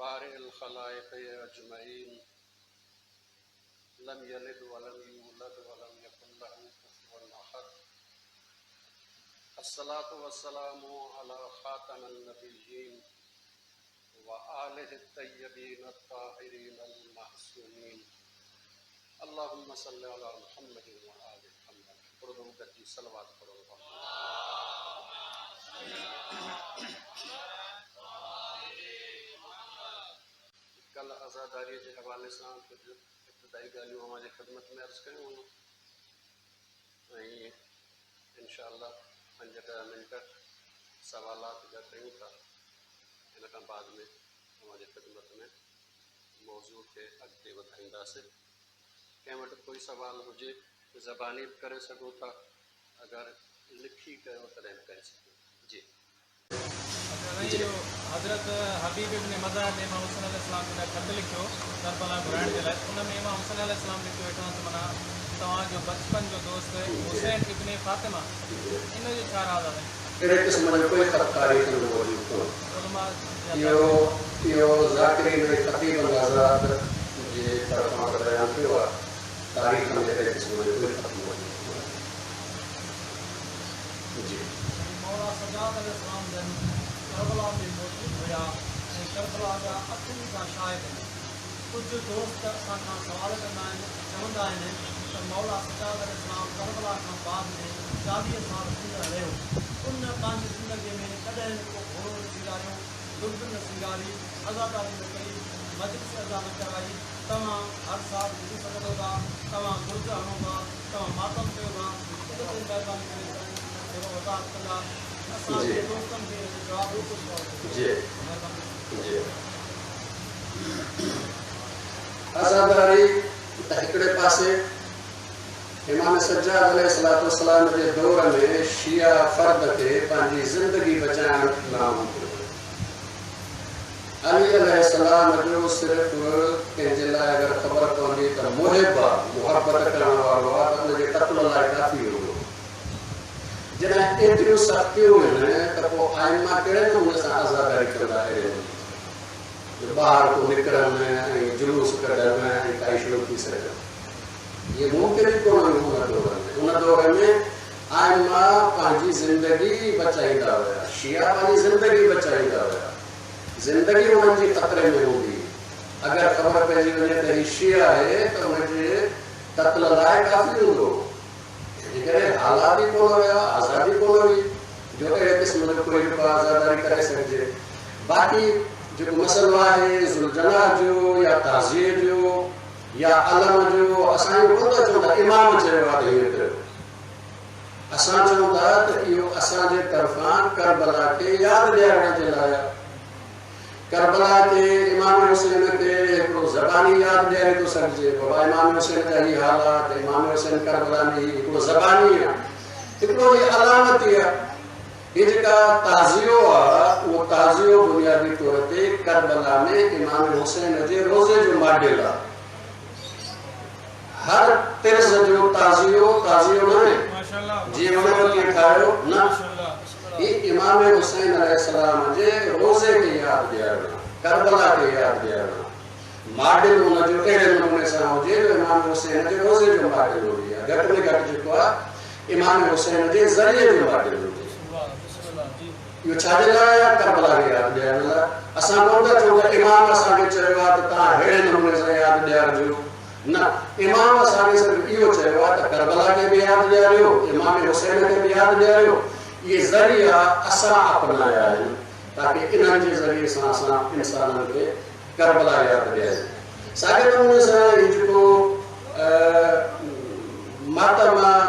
बारिल खलाइक़ अजमईन lump यलिद वलम यूलद वलम यकुल लहू कुफुवन अहद। अस्सलातु वस्सलामु अला खातमिन नबिय्यीन व आलिहि तय्यबीन अत्ताहिरीन अल-मासूमीन। अल्लाहुम्मा सल्लि अला मुहम्मद व आलि मुहम्मद। पढ़ो गद्दी सलवात पढ़ो। कल आज़ादारी के हवाले से कुछ इब्तदाई ॻाल्हियूं हमारी ख़िदमत में अर्ज़ कयूं ऐं इंशाअल्लाह 5-10 मिनट सवालात जा कयूं था। इन खां बाद में हमारी ख़िदमत में मौजू खे अॻिते वधाईंदासीं। कंहिं वटि कोई सवाल हुजे ज़बानी बि करे सघो था, अगरि लिखी कयो तॾहिं बि करे सघो। जी हज़रत हबीब इब्न मज़ार ने इमाम हुसैन अलैहिस्सलाम खे ख़त लिखियो करबला घुराइण जे लाइ। उन में इमाम हुसैन अलैहिस्सलाम लिखियो वेठो त माना तव्हांजो बचपन जो दोस्त हुसैन इब्न फातिमा, इन जो छा राज़ आहे? अहिड़े क़िस्म जो कोई ख़तकारी न मौजूद कोन्हे। इहो ज़ाकिरीन ऐं ख़तीबनि हज़रात जे तरफ़ां बयानु थियो आहे। तारीख़ में अहिड़े क़िस्म जो कोई ख़त मौजूद कोन्हे। जी मौला सजाद अलैहिस्सलाम जन करबला में मौजूद हुआ ऐं करबला जा अखियुनि खां शाहिद आहिनि। कुझु दोस्त असां खां सवाल कंदा आहिनि, चवंदा आहिनि त मौला सजाद अलैहिस्सलाम करबला खां बाद में 40 साल ज़िंदा रहियो। उन पंहिंजी ज़िंदगीअ में कॾहिं को घोड़ो न सीगारियो, दुर्ग न सीगारी, आज़ादारी न कई, मजलिस अदा न कराई। तव्हां हर साल ॾिसी सघंदो था, तव्हां गुर्ज हणो था, तव्हां मातम कयो था, इन ते महिरबानी करे थोरो वज़ाहत कंदा। असांजे दोस्तनि खे जवाबु आज़ादारी हिकिड़े पासे इमाम सज्जाद अलैहिस्सलाम जे दौर में शिया फर्द खे पंहिंजी ज़िंदगी बचाइण नामुमकिन हो। अली अलैहिस्सलाम जो सिर्फ़ कंहिंजे लाइ अगरि ख़बर पवंदी त मुहबत करण वारो आहे त उनजे क़त्ल लाइ काफ़ी हो। जॾहिं एतिरियूं सख़्तियूं आहिनि त पोइ आइमा कहिड़े नमूने सां आज़ादारी कंदा आहिनि? ॿाहिरि को निकिरनि ऐं जुलूस कढनि ऐं काई शुरू थी सघनि। ये मुमकिन ही कोन हुन दौर में आइमा पंहिंजी ज़िंदगी बचाईंदा हुया। शिया पंहिंजी ज़िंदगी बचाईंदा हुया। ज़िंदगी उन्हनि जी ख़तरे में हूंदी। अगरि ख़बर पइजी वञे त हीउ शिया आहे त उनजे क़त्ल लाइ काफ़ी हूंदो। इन करे हालात ई कोन हुया, आज़ादी कोन हुई जो अहिड़े क़िस्म जो कोई बि आज़ादारी करे सघिजे। बाक़ी जेको मसइलो आहे ज़ुलजना जो या ताज़िए जो या अलम जो, असांजो कोन था चवंदा इमाम चयो आहे त हीअं कयो। असां चऊं था त इहो असांजे तरफ़ां करबला खे यादि ॾियारण जे लाइ। करबला के इमाम हुसैन खे हिकिड़ो ज़बानी यादि ॾियारे थो सघिजे। बाबा इमाम हुसैन जा ही हालात, इमाम हुसैन करबला में हिकिड़ो ज़बानी आहे, हिकिड़ो ही अलामती आहे। ये जेका ताज़ियो आहे उहो ताज़ियो बुनियादी तौर ते करबला में इमाम हुसैन जे रोज़े जो मॉडल आहे। हर तिर्ज़ जो ताज़ियो न आहे जीअं उणवती ठाहियो न। ये इमाम हुसैन अलैहिस्सलाम जे रोज़े खे यादि ॾियारणु, करबला खे यादि ॾियारणु। मॉडल उनजो अहिड़े नमूने सां हुजे जो इमाम हुसैन जे रोज़े जो मॉडल हुजे, घटि में घटि जेको आहे इमाम हुसैन जे ज़रिए जो मॉडल हुजे। इहो छाजे लाइ आहे? करबला खे यादि ॾियारण लाइ। असां कोन था चऊं त इमाम असांखे चयो आहे त तव्हां अहिड़े नमूने सां यादि ॾियारिजो। न, इमाम असांखे सिर्फ़ु इहो चयो आहे त करबला खे बि यादि ॾियारियो, इमाम हुसैन खे बि यादि ॾियारियो। इहे ज़रिया असां अपनाया आहिनि ताकी इन्हनि जे ज़रिए सां असां इंसाननि खे करबला यादि ॾियारियूं। साॻिए नमूने सां हीउ जेको मातम आहे,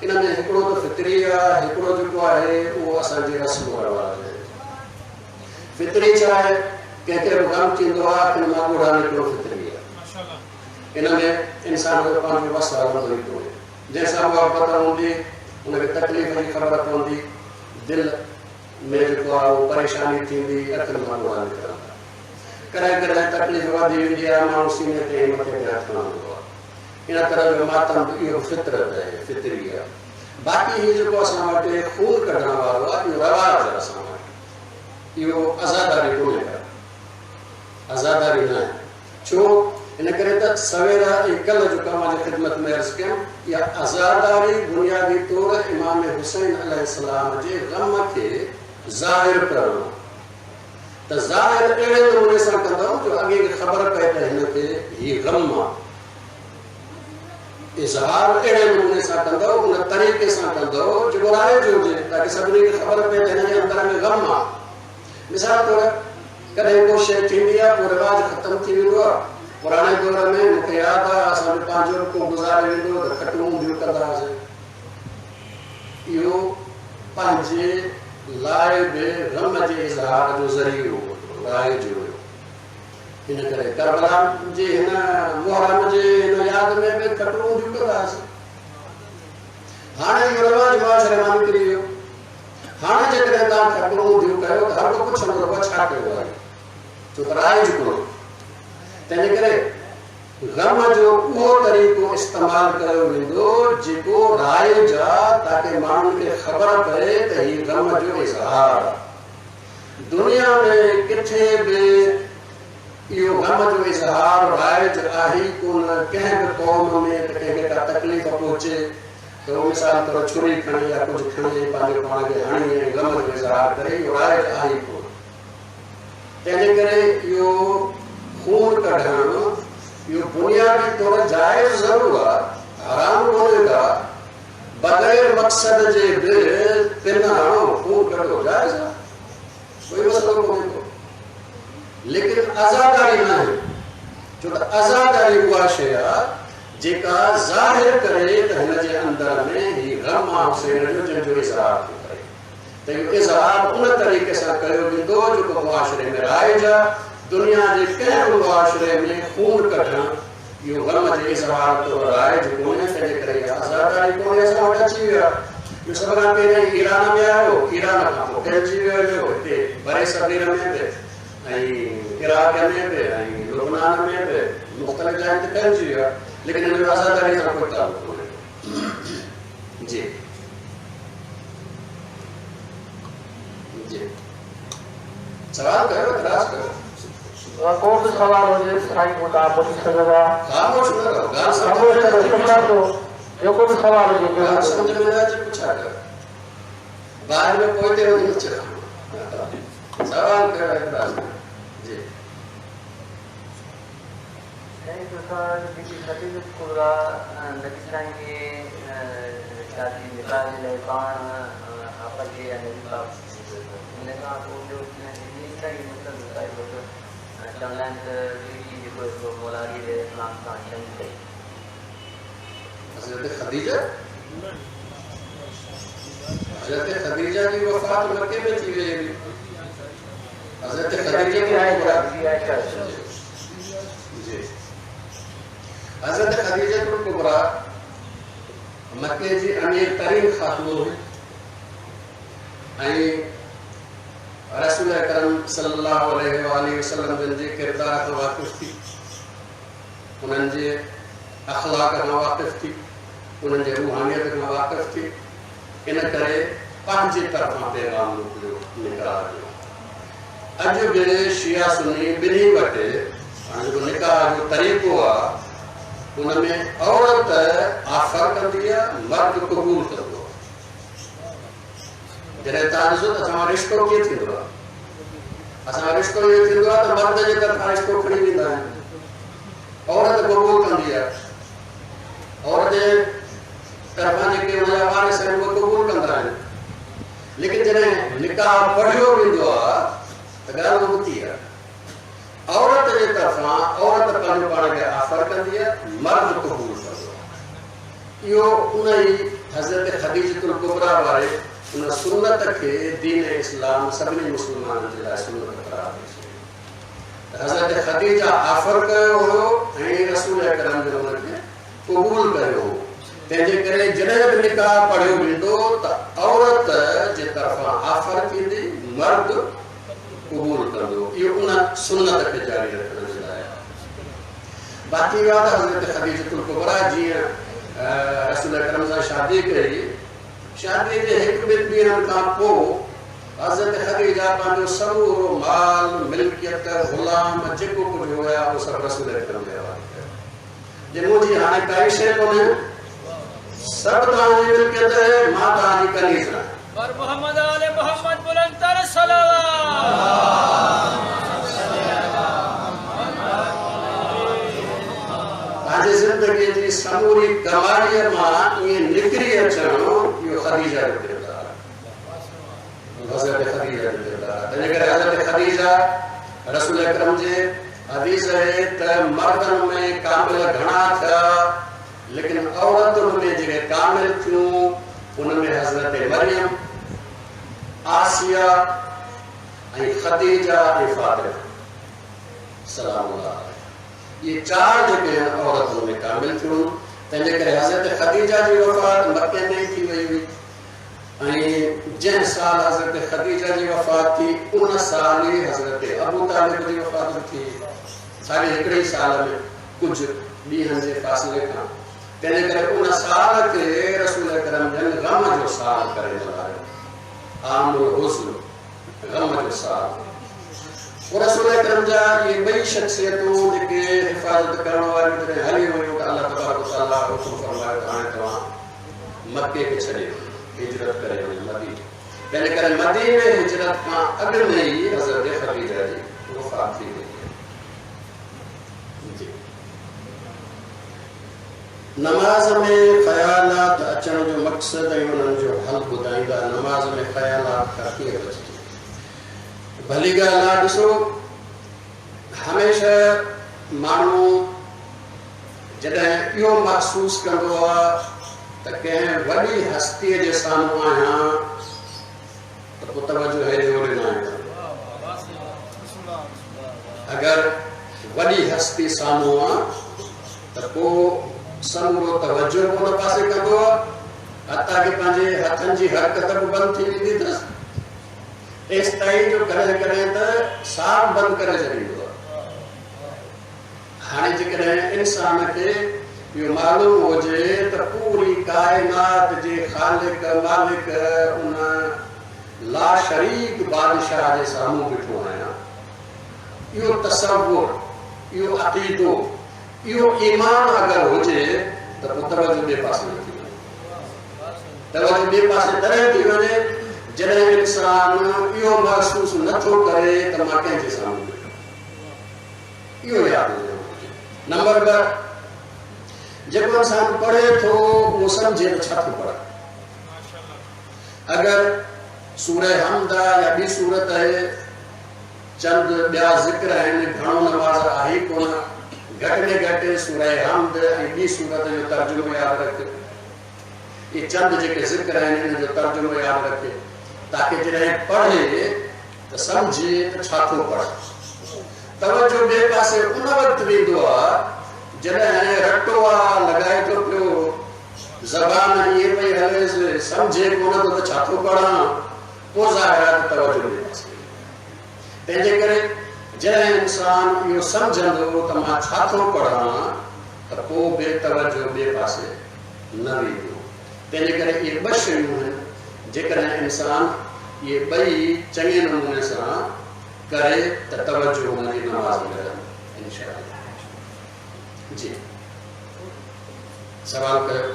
इन में हिकिड़ो त फितरी आहे, हिकिड़ो जेको आहे उहो असांजे रस्म रवाज आहे। फितरी छा आहे? कंहिंखे बि ग़म थींदो आहे त मां ॿुढा निकिरो, फितरी आहे। इन में इंसान जो पंहिंजो वस हलंदो ई कोन्हे। जंहिंसां मुहबत हूंदी उनखे तकलीफ़ जी ख़बर पवंदी, दिलि में जेको आहे उहो परेशानी थींदी, अखियुनि मां ॻोढ़ा निकिरंदा। कॾहिं कॾहिं तकलीफ़ वधी वेंदी आहे, माण्हू सीने ते मथे ते हथु खणंदो आहे। इन तरह जो मातम इहो फितरत आहे, फितरी आहे। बाक़ी हीउ जेको असां वटि खून कढण वारो आहे, इहो रवाज़ आहे असां वटि। इहो आज़ादारी कोन्हे का। आज़ादारी न छो इन करे त सवेरा कल जो कम जी ख़िदमत में अर्ज़ कयूं या आज़ादारी बुनियादी तौर इमाम हुसैन अलैहिस्सलाम जे गम के ज़ाहिर करणु त ज़ाहिर अहिड़े नमूने सां कंदो जो अॻे ख़बर पए त हिनखे ही गम आहे इज़हार अहिड़े नमूने सां कंदो उन तरीक़े सां कंदो जेको राय जो हुजे ताकि सभिनी खे ख़बर पए त हिन जे अंदर में गम आहे मिसाल तौर कॾहिं को शइ थींदी आहे पोइ रिवाज ख़तमु थी वेंदो आहे पुराणे दौर में मूंखे यादि आहे असांजो पंहिंजो को गुज़ारे वेंदो त खटूं ऊंधियूं कंदा हुआसीं इहो पंहिंजे लाइ बि गम जे इज़हार जो ज़रियो राय जो इन करे करबला जे हिन मुहर्रम जे हिन यादि में बि खटूं ऊंधियूं कंदा हुआसीं हाणे इहो रिवाज मुआशरे मां निकिरी वियो हाणे जेकॾहिं तव्हां खटूं ऊंधियूं कयो त हर को पुछंदो त छा कयो आहे छो त राय जो कोन्हे तंहिंजे करे गम जो उहो तरीक़ो इस्तेमालु कयो वेंदो जेको राय जा ताकि माण्हुनि खे ख़बर पए त हीउ गम जो इज़हार दुनिया में किथे बि इहो गम जो इज़हार राइज आहे कोन कंहिं बि क़ौम में त कंहिंखे का तकलीफ़ पहुचे त उहो मिसाल तौर छुरी खणे या कुझु खणे पंहिंजे पाण खे हणी ऐं गम जो इज़हार करे इहो राइज आहे कोन तंहिंजे करे इहो खून कढणु इहो बुनियादी तौर जाइज़ ज़रूरु आहे हराम कोन्हे का बग़ैर मक़सद जे बि पिन हणो खून कढो जाइज़ आहे कोई मसइलो कोन्हे को लेकिन आज़ादारी न आहे छो त आज़ादारी उहा शइ आहे जेका ज़ाहिर करे त हिन जे अंदर में ही गम आहे हुसैन जो जंहिंजो इज़हार थो करे त इहो इज़हार उन तरीक़े सां कयो वेंदो जेको मुआशरे में राइज आहे दुनिया जे कंहिं बि मुआशरे में खून कढणु इहो गम जे इज़हार तौर राइज कोन्हे तंहिंजे करे आज़ादारी कोन्हे असां वटि अची वियो आहे इहो सभ खां पहिरीं ईरान में आयो ईरान खां पोइ फैलिजी वियो हिते बरे सग़ीर में बि ऐं इराक में बि ऐं लुबनान में बि मुख़्तलिफ़ जायुनि ते फैलिजी वियो आहे लेकिन हिन जो आज़ादारी सां कोई तालुक़ कोन्हे जी जी सवाल कयो एतराज़ कयो को भी सवाल हो जाए साईं को आप पूछ सकेगा खामोश न रहो गाल खामोश रहो सुनना तो जो को भी सवाल हो जाए गाल समझ में आ जाए पूछा कर बाहर में कोई तेरे नहीं चला सवाल करो एतराज़ जी नहीं तो सर किसी सर्टिफिकेट पूरा नक्शा के शादी निकाल ले पान आपका ये अनिल ने कहा को जो इसका ही मतलब है वो चंदन की जो मोलारी है इस्लाम का चंद है हज़रत खदीजा की वफ़ात मक्के में थी वई हुई हज़रत खदीजा की आयशा जी हज़रत खदीजा कुबरा मक्के जी अमीर तरीन ख़ातून हुई ऐं रसूल अकरम सल्लल्लाहु अलैहि वसल्लम जे किरदार खां वाक़िफ़ थी उन्हनि जे अख़लाक़ खां वाक़िफ़ थी उन्हनि जे रूहानियत खां वाक़िफ़ थी इन करे पंहिंजे तरफ़ां पैगाम मोकिलियो निकाह जो अॼु बि शिया सुन्नी ॿिन्ही वटि जेको निकाह जो तरीक़ो आहे उन में औरत आफ़र कंदी आहे मर्द क़बूल कंदो आहे जॾहिं तव्हां ॾिसो त असां रिश्तो कीअं थींदो आहे असां रिश्तो इहो थींदो आहे त मर्द जे तरफ़ां रिश्तो खणी वेंदा आहिनि औरत क़बूल कंदी आहे औरत जे तरफ़ां जेके हुनजा वारिस आहिनि उहे क़बूल कंदा आहिनि लेकिन जॾहिं निकाह पढ़ियो वेंदो आहे त ॻाल्हि ॿुधी आहे औरत जे तरफ़ां औरत पंहिंजो पाण खे आफ़र कंदी आहे मर्द क़बूल कंदो आहे इहो उन ई हज़रत खदीजतुल कुबरा वारे उन सुन्नत के दीन इस्लाम सभी मुसलमानों के लिए सुन्नत करार दी हज़रत खदीजा आफ़र कयो हो ऐं रसूल अकरम जो उनखे क़बूल कयो हो तंहिंजे करे जॾहिं बि निकाह पढ़ियो वेंदो त औरत जे तरफ़ां आफ़र थींदी मर्द क़बूल कंदो इहो उन सुन्नत खे जारी रखण जे लाइ बाक़ी बात हज़रत खदीजतुल कुबरा जीअं रसूल अकरम सां शादी कई शादी जे हिकु ॿिनि ॾींहंनि खां पोइ हज़रत ख़दीजा पंहिंजो समूरो माल मिल्कियत ग़ुलाम जेको कुझु हुया उहो सभु रसूल अकरम जे हवाले कयो। जे मुंहिंजी हाणे काई शइ कोन्हे, सभु तव्हांजी मिल्कियत आहे, मां तव्हांजी कनीज़ आहियां। पर मोहम्मद आले मोहम्मद बुलंदतर सलावत। पंहिंजी ज़िंदगी जी समूरी कमाईअ मां ईअं निकिरी अचणु इहो ख़दीजा जो किरदारु आहे। हज़रत ख़दीजा जो किरदारु आहे। तंहिंजे करे हज़रत ख़दीजा रसूल अकरम जे हदीस आहे त मर्दनि में कामिल घणा थिया, लेकिन औरतुनि में जेके कामिल थियूं उनमें हज़रत मरियम, आसिया ऐं ख़दीजा ऐं फातिमा सलामुल्लाह ये चार जेके औरतुनि में कामिल थियूं। तंहिंजे करे हज़रत ख़दीजा जी वफ़ात मके में ई थी वई हुई ऐं जंहिं साल हज़रत ख़दीजा जी वफ़ात थी उन साल ई हज़रत अबू तालिब जी वफ़ात थी, साॻे हिकिड़े ई साल में कुझु ॾींहंनि जे फ़ासिले खां। तंहिंजे करे उन साल खे रसूल अकरम जन ग़म जो साल करे बुलायो, आमुल हुज़्न, ग़म जो साल। रसूल अकरम जा ये ॿई शख़्सियतूं जेके हिफ़ाज़त करण वारियूं जॾहिं हली वियूं त अल्लाह तबारक व तआला हुकुम फरमायो त हाणे तव्हां मके खे छॾे हिजरत करे वञो मदीने। तंहिंजे करे मदीने हिजरत खां अॻु में ई हज़रत ख़दीजा जी वफ़ात थी वई। नमाज़ में ख़यालात अचण जो मक़सद ऐं उन्हनि जो हल ॿुधाईंदा। नमाज़ में ख़यालात खां कीअं बचिजे? भली ॻाल्हि आहे। ॾिसो, हमेशह माण्हू जॾहिं इहो महसूस कंदो आहे त कंहिं वॾी हस्तीअ जे साम्हूं आहियां त पोइ तवजो हेॾे होॾे न आहे। अगरि वॾी हस्ती साम्हूं आहे त पोइ समूरो तवजो उन पासे कंदो आहे, हथा कि पंहिंजे हथनि जी हरकत बि बंदि थी वेंदी अथसि। एसि ताईं जो कॾहिं कॾहिं त साफ़ बंदि करे छॾींदो आहे। हाणे जेकॾहिं इंसान खे इहो मालूम हुजे त पूरी काइनात जे ख़ालिक मालिक उन ला शरीक बादशाह जे साम्हूं बीठो आहियां, इहो तसव्वुर, इहो अक़ीदो, इहो ईमान अगरि हुजे त पोइ तवजो ॿिए पासे न थी वञे। तवजो ॿिए पासे तॾहिं थी वञे जॾहिं इंसान इहो महसूस नथो करे त मां कंहिंजे साम्हूं बीठो। इहो यादि हुजणु घुरिजे। नंबर 2, जेको इंसान पढ़े थो उहो सम्झे त छा थो पढ़े। अगरि सूरह हमद या ॿी सूरत आहे, चंद ॿिया ज़िक्र आहिनि, घणो नमाज़ आहे ई कोन, घटि में घटि सूरह हमद ऐं ॿी सूरत जो तर्जुमो यादि रखे। ये चंद जेके ज़िक्र आहिनि इन जो तर्जुमो यादि रखे ताकि जॾहिं पढ़े त सम्झे त छा थो पढ़े। तवजो ॿिए पासे उन वक़्तु वेंदो आहे जॾहिं रटो आहे लॻाए थो पियो, ज़बान इहे पई हलेसि, सम्झे कोन थो त छा थो पढ़ां, पोइ ज़ाहिर आहे त तवजो ॿिए पासे। तंहिंजे करे जॾहिं इंसान इहो सम्झंदो त मां छा थो पढ़ां त पोइ बेतवजो ॿिए पासे न वेंदो। तंहिंजे करे इहे 2 शयूं आहिनि, जेकॾहिं इंसान इहे ॿई चङे नमूने सां करे त तवजो हुनजी नमाज़ में रहंदी इंशाअल्लाह। जी सवाल कयो।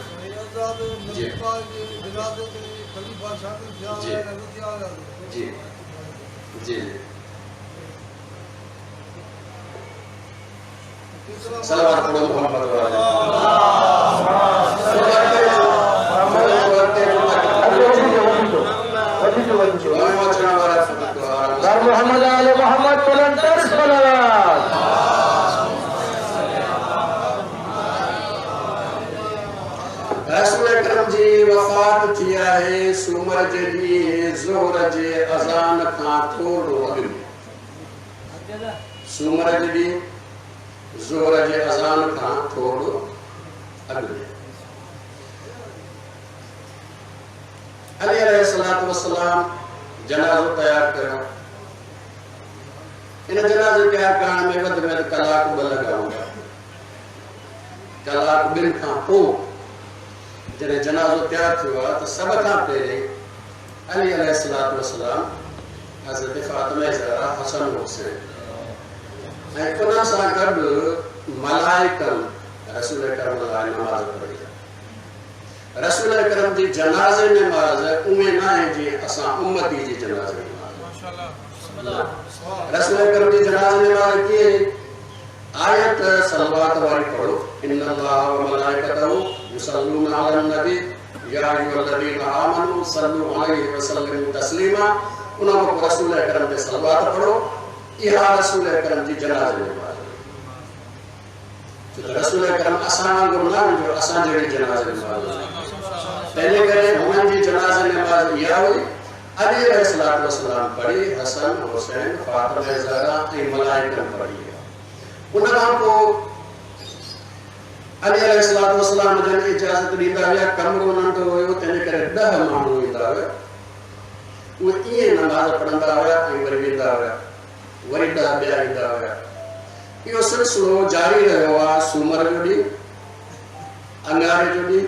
जी जी जी सलावत पढ़ो मोहम्मद वाले। मोहम्मद आले मोहम्मद बुलंदतर सलावत। रसूल अकरम जी वफ़ात थी आहे सूमर जे ॾींहुं ज़ोहर जे अज़ान खां थोरो अॻु में। सूमर जे ॾींहुं ज़ोहर जे अज़ान खां थोरो अॻु में अली अलैहिस्सलातु वस्सलाम जनाज़ो तयारु कयो। इन जनाज़े तयारु करण में वधि में वधि कलाक 2 लॻा हूंदा। कलाक 2 खां पोइ जॾहिं जनाज़ो तयारु थियो आहे त सभ खां पहिरीं अली अलैहिस्सलातु वस्सलाम हज़रत फ़ातिमा ज़हरा हसन हुसैन ऐं उन सां गॾु मलाइकनि रसूल करम लाइ नमाज़ पढ़ी। रसूल करम जी जनाज़े नमाज़ उहे न आहे जीअं असां उम्मती जी जनाज़े नमाज़। रसूल करम जी जनाज़े नमाज़ कीअं आयत सलवात वारी पढ़ो, इन्नल्लाह व मलाइकतहु युसल्लूना अलन नबी या अय्युहल्लज़ीना आमनू सल्लू अलैहि व सल्लिमू तस्लीमा। उन खां पोइ रसूल करम ते सलवात पढ़ो। इहा रसूल करम जी जनाज़े नमाज़। रसूल करम असां वांगुरु न हुजो, असां जहिड़ी जनाज़े नमाज़। तंहिंजे करे हुननि जी जनाज़े नमाज़ इहा हुई। अली अलैहिस्सलाम पढ़ी, हसन हुसैन फातिमा ज़हरा ऐं मलाइकनि पढ़ी। उन खां पोइ अली अलैहिस्सलाम जन इजाज़त ॾींदा हुआ। कमरो नंढो हुयो, तंहिंजे करे 10 माण्हू ईंदा हुआ। उहे ईअं नमाज़ पढ़ंदा हुआ ऐं वरी वेंदा हुआ, वरी 10 ॿिया ईंदा हुआ। इहो सिलसिलो जारी रहियो आहे सूमर जो ॾींहुं, अंगारे जो ॾींहुं,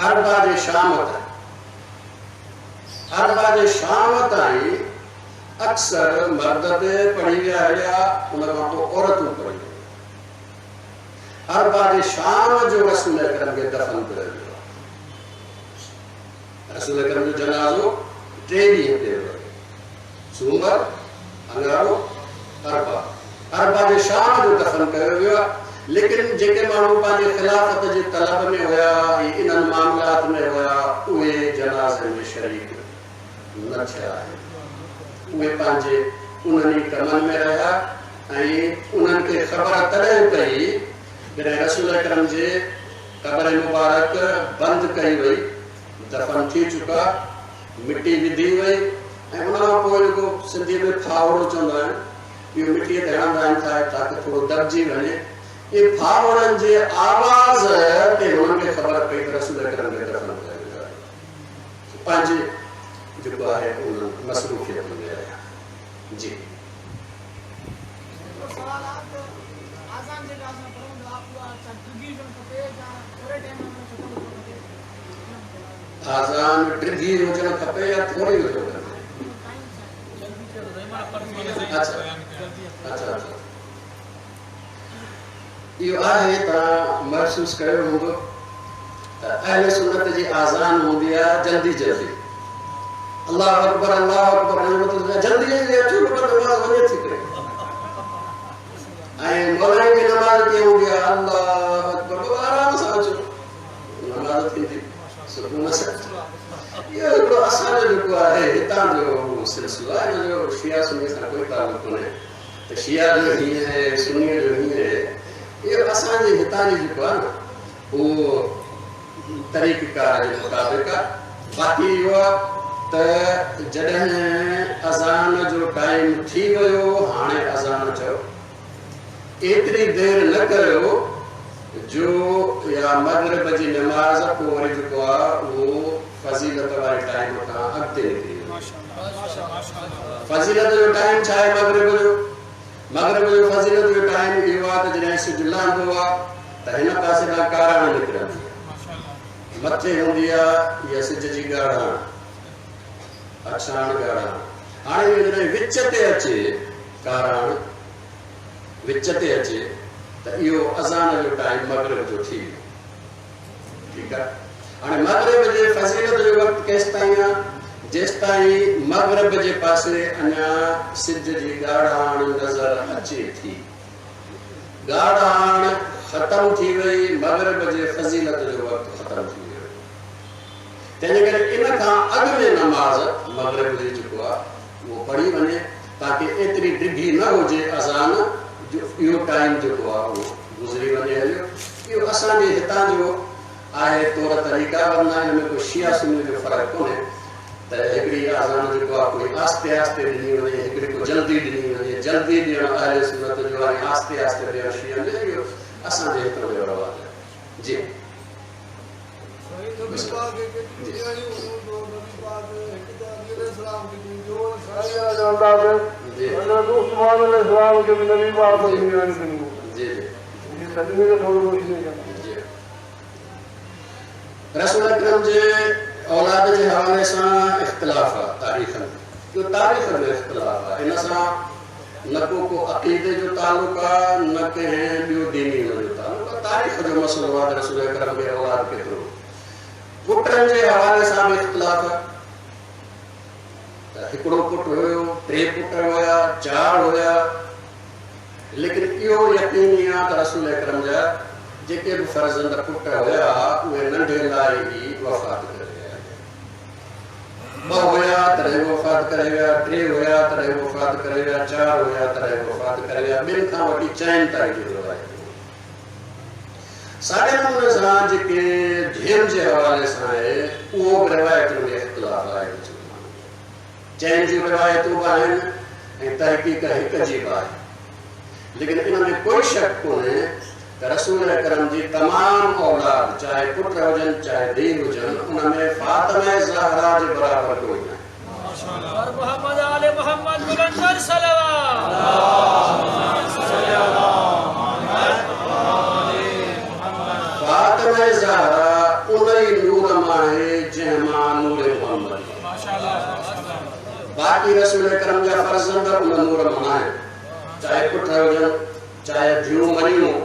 अरबा जे शाम ताईं। अरबा जे शाम ताईं अक्सर मर्द ते पढ़ी विया हुआ, उन खां पोइ औरतूं पढ़ी। अरबा जे शाम जो रसूल करम खे दफ़न कयो वियो। रसूल करम जो जनाज़ो 3 ॾींहं ते हुयो, सूमर, अंगारो, अरबा। अरबा जे शाम जो दफ़न कयो वियो। लेकिन जेके माण्हू पंहिंजे ख़िलाफ़त जे तलब में हुया ऐं इन्हनि मामलात में हुया, उहे जनाज़े में शरीक न थिया। उहे पंहिंजे उन्हनि कमनि में रहिया ऐं उन्हनि खे ख़बर तॾहिं पई जॾहिं रसूल करम जे क़ब्र मुबारक बंदि कई वई, दफ़न थी चुका, मिटी विधी वई ऐं उन खां पोइ जेको सिंधी में फावड़ो चवंदा आहिनि, इहो मिटीअ ते हणंदा आहिनि ताकी थोरो दॿिजी वञे। इहे फावड़नि जे आवाज़ ते हुननि खे ख़बर पई त रसूल करम खे दफ़न कयो वियो आहे। पंहिंजे जेको आहे उन मसरूफ़ियत में रहिया। जी आज़ान ड्रिगी हुजणु खपे या थोरी हुजणु खपे? अच्छा अच्छा अच्छा, इहो आहे तव्हां महसूसु कयो हूंदो त अहले सुन्नत जी आज़ान हूंदी आहे जल्दी जल्दी, अल्लाह अकबर जल्दी जल्दी अचो नमाज़ वञे थी करे। ऐं मौलाना जी नमाज़ कीअं हूंदी आहे, अल्लाह अकबर आराम सां अचो, नमाज़ थींदी सुकून सां। इहो हिकिड़ो असांजो जेको आहे हितां जो सिलसिलो आहे, हिन जो शिया सुन्नी सां कोई तालुक कोन्हे त शिया जो हीअं आहे, सुन्नीअ जो हीअं आहे। इहो असांजे हितां जी जेको आहे न उहो तरीक़ेकार जे मुताबिक़ आहे। बाक़ी इहो आहे त जॾहिं अज़ान जो टाइम थी वियो, हाणे अज़ान चयो, एतिरी देरि न कयो जो या मग़रिब जी नमाज़ पोइ वरी जेको आहे उहो फज़ीलत वारे टाइम खां अॻिते निकिरी वञे। फज़ीलत जो टाइम छा आहे मग़रिब जो? मग़रिब जो फज़ीलत जो टाइम इहो आहे त जॾहिं सिज लहंदो आहे त हिन पासे खां काराण निकिरंदी आहे, मथे हूंदी आहे इहा सिज जी ॻाढ़ाण, अछाण ॻाढ़ाण। हाणे इहो जॾहिं विच ते अचे काराण, विच ते अचे त इहो अज़ान जो टाइम मग़रिब जो थी वियो। ठीकु आहे। हाणे मग़रिब जे फज़ीलत जो वक़्तु केसि ताईं आहे? जेसि ताईं मग़रिब जे पासे अञा सिज जी ॻाढ़ाण नज़र अचे थी। ॻाढ़ाण ख़तमु थी वई, मग़रिब जे फज़ीलत जो वक़्तु ख़तमु थी वियो। तंहिंजे करे इन खां अॻु में नमाज़ मग़रिब जी जेको आहे उहो पढ़ी वञे ताकी एतिरी डिघी न हुजे अज़ान, इहो टाइम जेको आहे उहो गुज़री वञे हलियो। इहो असांजे हितां जो आहे तौर तरीक़ा, वरना हिन में कोई शिया सुन्नी जो फ़र्क़ु कोन्हे त हिकिड़ी अज़ान जेको आहे कोई आस्ते आस्ते ॾिनी वञे, हिकिड़ी को जल्दी ॾिनी वञे। जल्दी ॾियणु अहले सुन्नत जो आहे, आस्ते आस्ते ॾियणु शिया जो, इहो असांजे हितां जो रवाज़ आहे। जी रसूल अकरम जे औलाद जे हवाले सां इख़्तिलाफ़ आहे तारीख़ में। जो तारीख़ में इख्तिलाफ़ आहे। इन सां न को अक़ीदे जो ताल्लुक़ आहे, न कंहिं ॿियो दीनी जो ताल्लुक़ आहे। तारीख़ जो मसइलो आहे। रसूल अकरम खे औलाद केतिरो, पुटनि जे हवाले सां बि इख्तिलाफ़ आहे। त हिकिड़ो पुटु हुयो, 3 पुट हुया, 4 हुया, लेकिन इहो यकीनी आहे त रसूल अकरम जा जेके बि फर्ज़ंद पुट हुया उहे नंढे लाइ ई वफ़ात करे विया। 2 हुया तॾहिं वफ़ात करे विया, 3 हुया तॾहिं वफ़ात करे विया, 4 हुया तॾहिं वफ़ात करे विया। 2 खां वठी 4 ताईं जो रिवायत। साॻे नमूने सां जेके झेल जे हवाले सां आहे उहो बि रिवायतुनि में इख़्तिलाफ़ आहे। 4 जूं रिवायतूं बि आहिनि ऐं तहक़ीक़ हिक जी बि आहे। लेकिन इन में कोई शक कोन्हे त रसूल अकरम जी तमाम औलाद, चाहे पुट हुजनि चाहे धीउ हुजनि, उन में फातिमा ज़हरा जे बराबर कोई न आहे। और मोहम्मद आले मोहम्मद बुलंदर सलवात। फातिमा ज़हरा उन ई नूर मां आहे जंहिं मां नूर मोहम्मद। बाक़ी रसूल अकरम जा फर्ज़ंद उन नूर मां आहे, चाहे पुट हुजनि चाहे धीउ मरियूं,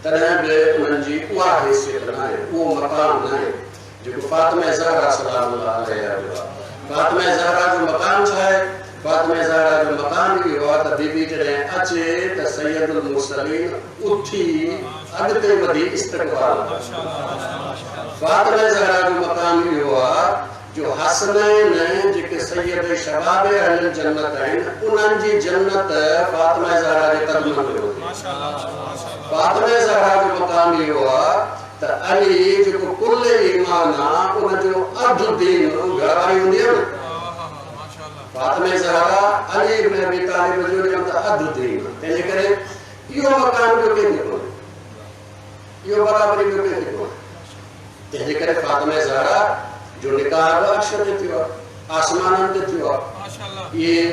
तॾहिं बि उन्हनि जी उहा हैसियत न आहे, उहो मक़ाम न आहे जेको फातिमा ज़हरा सलामुल्लाह अलैहा जो आहे। फातिमा ज़हरा जो मक़ाम छा आहे? फातिमा ज़हरा जो मक़ाम इहो आहे त बीबी जॾहिं अचे त सैयदुल मुरसलीन उथी अॻिते वधी इस्तक़बाल। फातिमा ज़हरा जो मक़ाम इहो आहे जो हसनैन जेके सैयद शबाब अहल जन्नत आहिनि, उन्हनि जी जन्नत फातिमा ज़हरा जे क़दमनि में हुई। फातिमा ज़हरा जो मक़ाम इहो आहे त अली जेको कुल ईमान आहे उनजो अधु दीन घर वारी हूंदी आहे न। फातिमा ज़हरा अली इब्न अबी तालिब जो त अधु दीन, तंहिंजे करे इहो मक़ाम जो कंहिंखे कोन्हे, इहो बराबरी जो कंहिंखे कोन्हे। तंहिंजे करे फातिमा ज़हरा जो निकाह अर्श ते थियो आहे, आसमाननि ते थियो आहे, इहे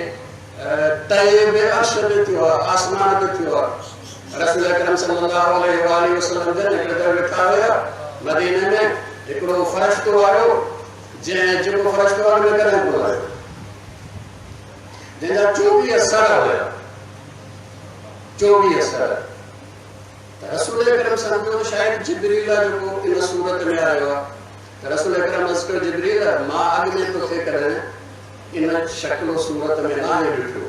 तय बि अर्श ते थियो आहे, आसमान ते थियो आहे। रसूल अकरम सल्लल्लाहु अलैहि वसल्लम जन हिकु दफ़ो वेठा हुया मदीने में, हिकिड़ो फ़रिश्तो आयो जेको फ़रिश्तो आयो कॾहिं कोन आयो, जंहिंजा 24 सर हुया, 24 सर। त रसूल अकरम सम्झो शायदि जिब्रील जेको इन सूरत में आयो आहे। त रसूल अकरम अस्कर जिब्रील मां अॻु में तोखे कॾहिं इन शक्ल सूरत में न आहे ॾिठो।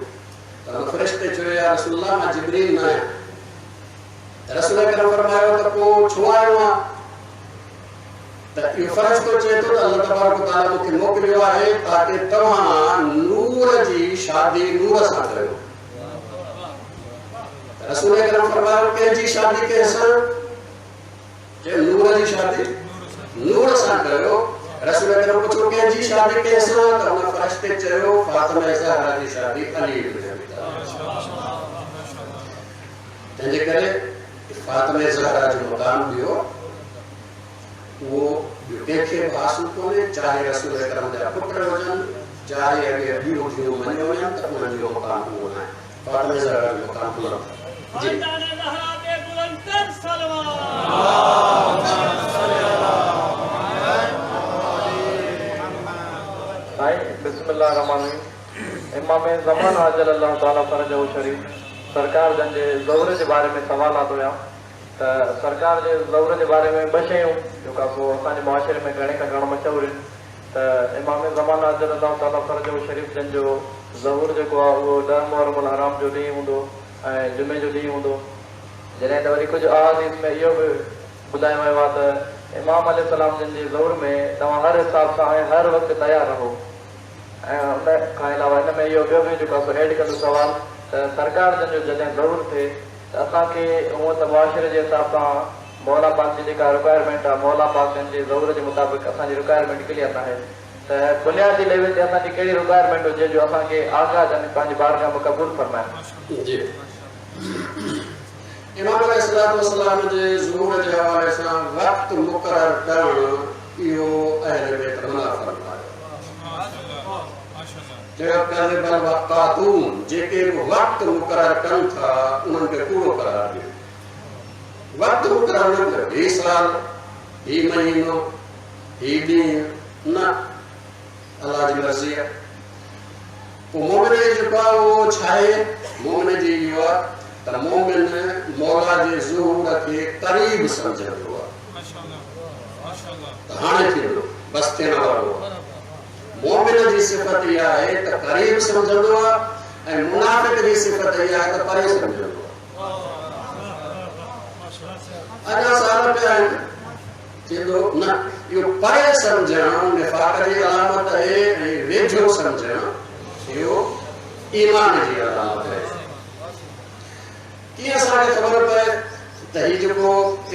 त फ़रिश्ते चयो या रसूल मां जिब्रील न आहियां। रसूल अकरम फरमायो त पोइ छो आयो आहे? त इहो फ़रिश्तो चए थो त अल्लाह तबारक व तआला मूंखे मोकिलियो आहे ताकि तव्हां नूर जी शादी नूर सां कयो। रसूल अकरम फरमायो कंहिंजी शादी कंहिंसां? जे नूर जी शादी नूर सां कयो। रसूल अकरम पुछो कंहिंजी शादी कंहिंसां? त उन फ़रिश्ते चयो फातिमा ज़हरा जी शादी अली इब्न अबी तालिब। तंहिंजे करे फातिमा ज़हरा जो मक़ाम ॿियो उहो ॿियो कंहिंखे बि हासिल कोन्हे, चाहे रसूल अकरम जा पुट हुजनि चाहे अॻे ॿियूं ॿियूं मञियो वञनि, त उन्हनि जो मक़ाम उहो न आहे। फातिमा ज़हरा जो मक़ाम बुलंद जी। बिस्मिल्लाह रहमान रहीम। इमाम ज़मान आजल अल्लाह ताला फरजहु शरीफ सरकार जन जे ज़ौर जे बारे में सवालात हुया। त सरकार जे ज़ौर जे बारे में 2 शयूं जेका को असांजे मुआशरे में घणे खां घणो मशहूर आहिनि। त इमाम ज़मान आजल अल्लाह ताला फरजहु शरीफ जन जो ज़ौर जेको आहे उहो 10 मुहर्रम हराम जो ॾींहुं हूंदो ऐं जुमे जो ॾींहुं हूंदो। जॾहिं त वरी कुझु अहादीस में इहो बि ॿुधायो वियो आहे त इमाम अलैहिस्सलाम जन जे ज़ौर में तव्हां हर हिसाब सां ऐं हर वक़्तु तयारु रहो। ऐं उन खां अलावा हिन में इहो ॿियो बि जेको आहे एड कंदो सवाल त सरकार जन जो जॾहिं ज़रूरु थिए त असांखे हूअं त मुआशरे जे हिसाब सां मौला पाक जी जेका रिक्वायरमेंट आहे, मौला पाक जन जे ज़रूरत जे मुताबिक़ असांजी रिक्वायरमेंट क्लियर न आहे। त बुनियादी लेवल ते असांजी कहिड़ी रिक्वायरमेंट हुजे जो असांखे आगा जन पंहिंजी बारगाह में क़बूल फरमाइनि। जी इमाम अलैहिस्सलाम जे ज़रूरत जे हवाले सां वक़्तु मुक़ररु करणु इहो अहल बैत मना फरमायो। जेके वक़्तु मुक़ररु कनि था उन्हनि खे पूरो करार ॾियो। वक़्तु मुक़ररु न कयो, ही साल, ही महीनो, ही ॾींहुं, न, अल्लाह जी मर्ज़ी आहे। मोमिन जो वो छाए मोमिन जी युवा त मोमिन मौला जे ज़ुहूर के करीब समझंदो माशाअल्लाह हाने थी बस थियण वारो मोमिन जी सिफत इहा आहे त करीब समझंदो ऐं मुनाफिक जी सिफत इहा आहे त परे समझंदो अञा साल पिया आहिनि चवंदो न इहो परे समझणु निफाक़ जी अलामत आहे ऐं वेझो समझणु इहो ईमान जी अलामत आहे कीअं असांखे ख़बर पए त हीउ जेको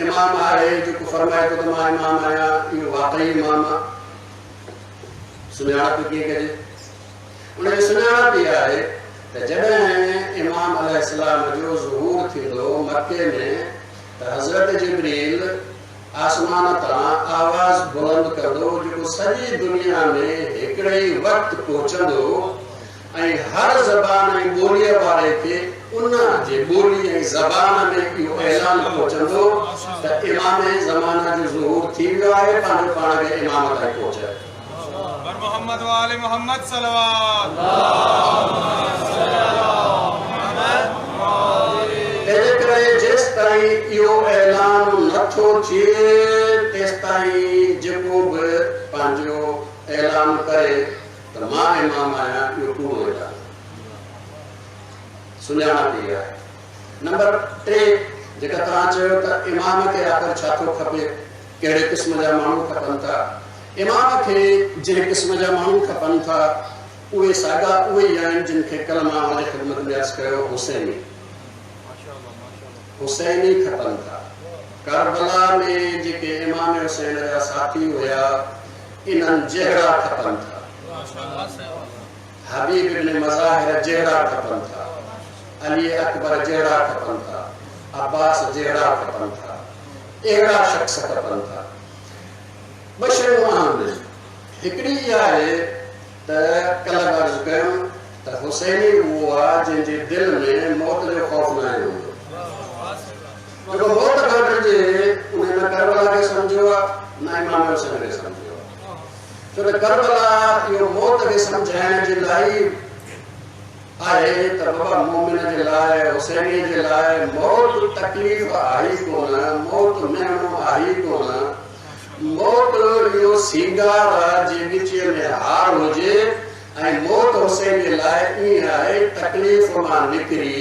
इमाम आहे जेको फरमाए थो त मां इमाम आहियां इहो वाक़ई इमाम आहे सुञाणप कीअं कजे उनजी सुञाणप इहा आहे त जॾहिं इमाम अलैहिस्सलाम जो ज़ुहूर थींदो मके में त हज़रत जिब्रील आसमान तां आवाज़ बुलंद कंदो जेको सॼी दुनिया में हिकिड़े ई वक़्तु पहुचंदो ऐं हर ज़बान ऐं ॿोलीअ वारे खे उन जे ॿोली ऐं ज़बान में इहो ऐलान पहुचंदो त इमाम ज़माना जो ज़ुहूर थी वियो आहे पंहिंजो पाण खे इमाम ताईं पहुचाए मोहम्मद वाले मोहम्मद सल्लल्लाहु तंहिंजे करे जेसि ताईं इहो ऐलान नथो थिए तेसि ताईं जेको बि पंहिंजो ऐलान करे त मां इमाम आहियां इहो पूरो ऐलान सुञाणप इहा आहे नंबर 3 जेका तव्हां चयो त इमाम खे आख़िर छा थो खपे कहिड़े क़िस्म जा माण्हू खपनि था इमाम खे जंहिं क़िस्म जा माण्हू खपनि था उहे साॻा उहे ई आहिनि जिन खे कल्ह मां हुनजी ख़िदमत में अर्ज़ु कयो हुसैनी खपनि था करबला में जेके इमाम हुसैन जा साथी हुया इन्हनि जहिड़ा खपनि था हबीब इब्न मज़ाहिर जहिड़ा खपनि था अली अकबर जहिड़ा खपनि था अब्बास जहिड़ा खपनि था अहिड़ा शख़्स खपनि था ॿ शयूं आहिनि हिकिड़ी इहा आहे त कल्ह अर्ज़ु कयूं त हुसैनी उहो आहे जंहिंजे दिलि में मौत जो ख़ौफ़ न आहे जेको मौत घटिजे उन न करबला खे सम्झो आहे न इमाम हुसैन खे सम्झो आहे छो त करबला इहो मौत खे सम्झाइण जे लाइ आहे त बाबा मोमिन जे लाइ हुसैनी जे लाइ मौत तकलीफ़ आई कोन मौत महणो आई कोन मौत इहो सींगार आहे जे विच में हार हुजे ऐं मौत हुसैन जे लाइ ईअं आहे तकलीफ़ मां निकिरी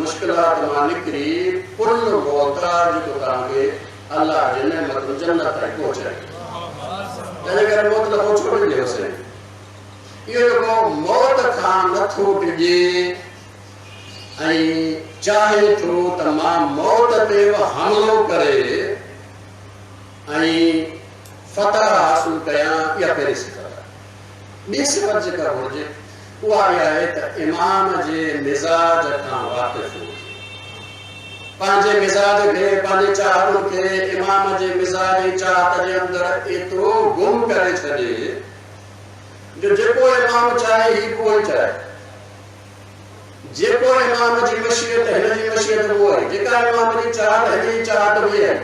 मुश्किलात मां निकिरी पुल मौत आहे जेको तव्हांखे अलाह जे नेमत जन्नत ताईं पहुचाए तंहिंजे करे मौत नथो छोड़िजे हुसैन इहो जेको मौत खां नथो डिॼे ऐं चाहे थो त मां मौत ते हमिलो करे ऐं फतह हासिल कयां इहा पहिरीं सिफ़त आहे ॿी सिफ़त जेका हुजे उहा इहा आहे त इमाम जे मिज़ाज खां वाक़िफ़ पंहिंजे मिज़ाज खे पंहिंजे चाहतुनि खे इमाम जे मिज़ाज ऐं चाहत जे अंदरि एतिरो गुम करे छॾे जो जेको इमाम चाहे ही उहो ई चाहे जेको इमाम जी मशीयत हिन जी मशीयत उहो आहे जेका इमाम जी चाहत हिन जी चाहत बि आहे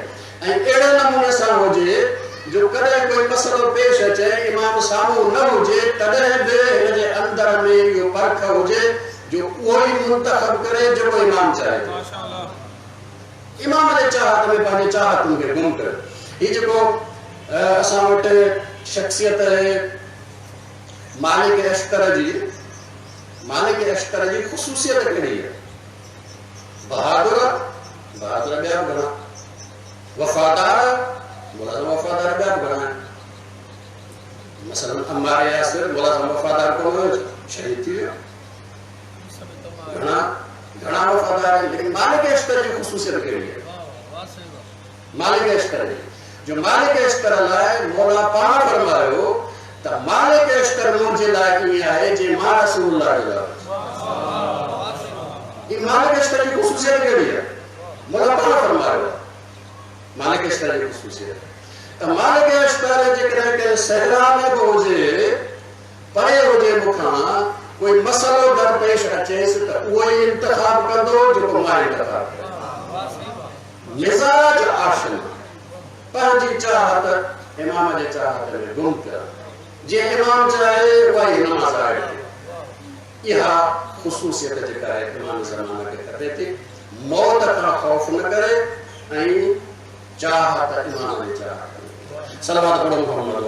ऐं अहिड़े नमूने सां हुजे जो कॾहिं कोई मसइलो पेश अचे इमाम साम्हूं न हुजे तॾहिं बि हिन जे अंदर में इहो परख हुजे जो उहो ई मुंतखब करे जेको इमाम चाहे इमाम जे चाहत में पंहिंजे चाहतुनि खे गुम करे हीउ जेको असां वटि शख़्सियत आहे मालिक अश्तर जी ख़ुसूसियत कहिड़ी आहे बहादुर ॿिया घणा वफ़ादार वफ़ादार ॿिया घणा आहिनि मसलन अम्मार यासिर वफ़ादार कोन शहीद थी वियो घणा वफ़ादार आहिनि लेकिन मालिक अश्तर जी ख़ुसूसियत कहिड़ी आहे मालिक अश्तर जी जो मालिक अश्तर लाइ मौला पाण फरमायो त मालिक अश्तर मुंहिंजे लाइ ईअं आहे जे मां रसूलुल्लाह जो ये मालिक अश्तर जी ख़ुसूसियत कहिड़ी आहे मौला पाण फरमायो मालिक अश्तर जी ख़ुसूसियत त मालिक अश्तर जेकॾहिं कंहिं सहरा में बि हुजे परे हुजे मूंखां कोई मसइलो दरपेश अचेसि त उहो ई इंतख़ाब कंदो जेको मां इंतख़ाब कयां मिज़ाज आशिना पंहिंजी चाहत इमाम जे चाहत में गुम करणु जे इमाम चाहे उहा ई नमाज़ आहे इहा ख़ुसूसियत जेका आहे इमाम ज़माना खे खपे थी मौत खां ख़ौफ़ न करे ऐं चाहत इमाम जी चाहत सलावत पढ़ो मोहम्मद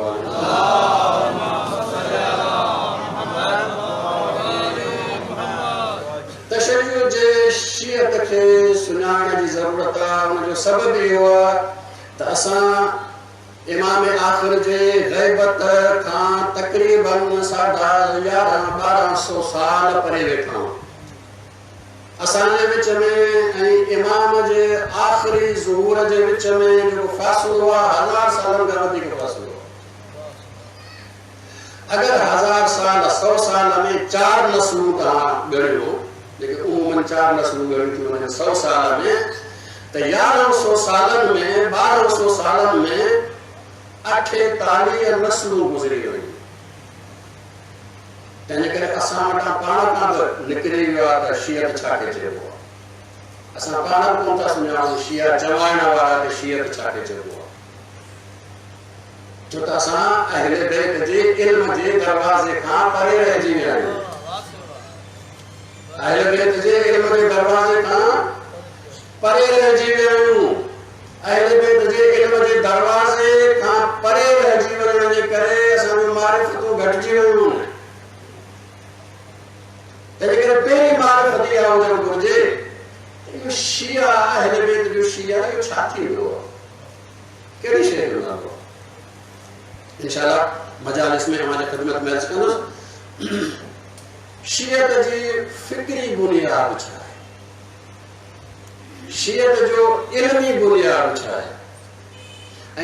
तशय्युअ जे शियत खे सुञाणण जी ज़रूरत आहे उनजो सबब इहो आहे त असां इमाम आख़िर जे ग़ैबत खां तक़रीबन 1100-1200 साल परे वेठा आहियूं असांजे विच में ऐं इमाम जे आख़िरी ज़हूर जे विच में जेको फ़ासिलो आहे 1000 सालनि खां वधीक फ़ासिलो अगरि 1000 साल 100 साल में 4 नस्लूं तव्हां ॻणियो जेके उमूमन 4 नस्लूं ॻणियूं थियूं वञनि 100 साल में त 1100 सालनि में 1200 सालनि में 48 नस्लूं गुज़री वयूं तंहिंजे करे असां वटां पाण खां बि निकिरी वियो आहे त शियत छा खे चइबो आहे असां पाण बि कोन था सुञाणूं शिया चवाइण वारा त शियत छा खे चइबो आहे छो त असां अहले बैत जे इल्म जे दरवाज़े खां परे रहिजी विया आहियूं अहले बैत जे इल्म जे दरवाज़े खां परे रहिजी विया आहियूं अहले बैत जे इल्म जे दरवाज़े खां परे रहिजी वञण जे करे असांजूं मारिफतूं घटिजी वियूं तंहिंजे करे पहिरीं मारिफत इहा हुजणु घुरिजे इहो शिया अहले बैत जो शिया इहो छा थींदो आहे कहिड़ी शइ जो नालो इंशाअल्लाह मजालिस में हमारे ख़िदमत में अर्ज़ कंदुसि शियत जी फिक्री बुनियाद छा आहे शियत जो इल्मी बुनियाद छा आहे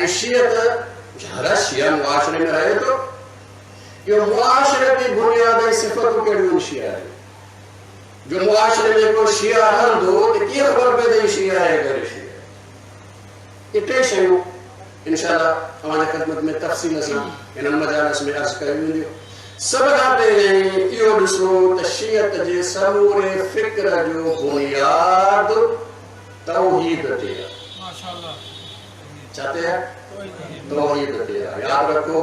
ऐं शियत हर शिया मुआशरे में रहे थो इहो मुआशरती बुनियाद ऐं सिफ़तूं कहिड़ियूं शिया आहिनि जो मुआशरे में को शिया रहंदो त कीअं ख़बर पए त शिया आहे गैर शिया ये टे शयूं इंशाअल्लाह हमारे ख़िदमत में तफ़सील सां इन मजालिस में अर्ज़ कयूं वेंदियूं सब खां पहिरीं इहो ॾिसो त शियत जे समूरे फ़िक्र जो बुनियाद तौहीद ते आहे माशाअल्लाह छा ते आहे तौहीद ते आहे यादि रखो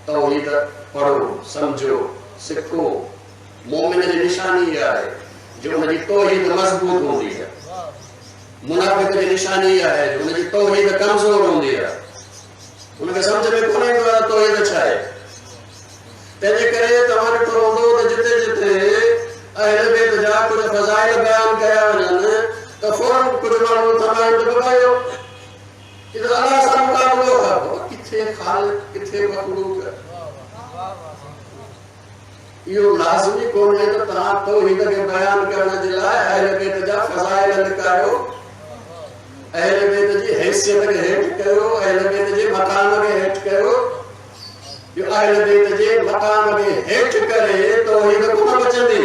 तौहीद पढ़ो समझो सिखो मोमिन जी निशानी इहा आहे जो हुनजी तौहीद मज़बूत हूंदी आहे मुनाफ़िक़ जी निशानी इहा आहे जो हुनजी तौहीद कमज़ोर हूंदी आहे हुनखे सम्झ में कोन ईंदो आहे तौहीद छा आहे तंहिंजे करे तव्हां ॾिठो हूंदो त जिते जिते अहले बैत जा कुझु फ़ज़ाइल बयान कया वञनि त फौरन कुझु माण्हू तमामु दॿायो कि अल्लाह सां मुक़ाबिलो कयो किथे ख़ालिक़ किथे मख़लूक़ इहो लाज़मी कोन्हे त तव्हां तौहीद खे बयान करण जे लाइ अहले बैत जा फ़ज़ाइल लिकायो अहले बैत जी हैसियत खे हेठि कयो अहले बैत जे मक़ाम खे हेठि कयो जो अहले बैत जे मक़ाम खे हेठि करे तौहीद कोन बचंदी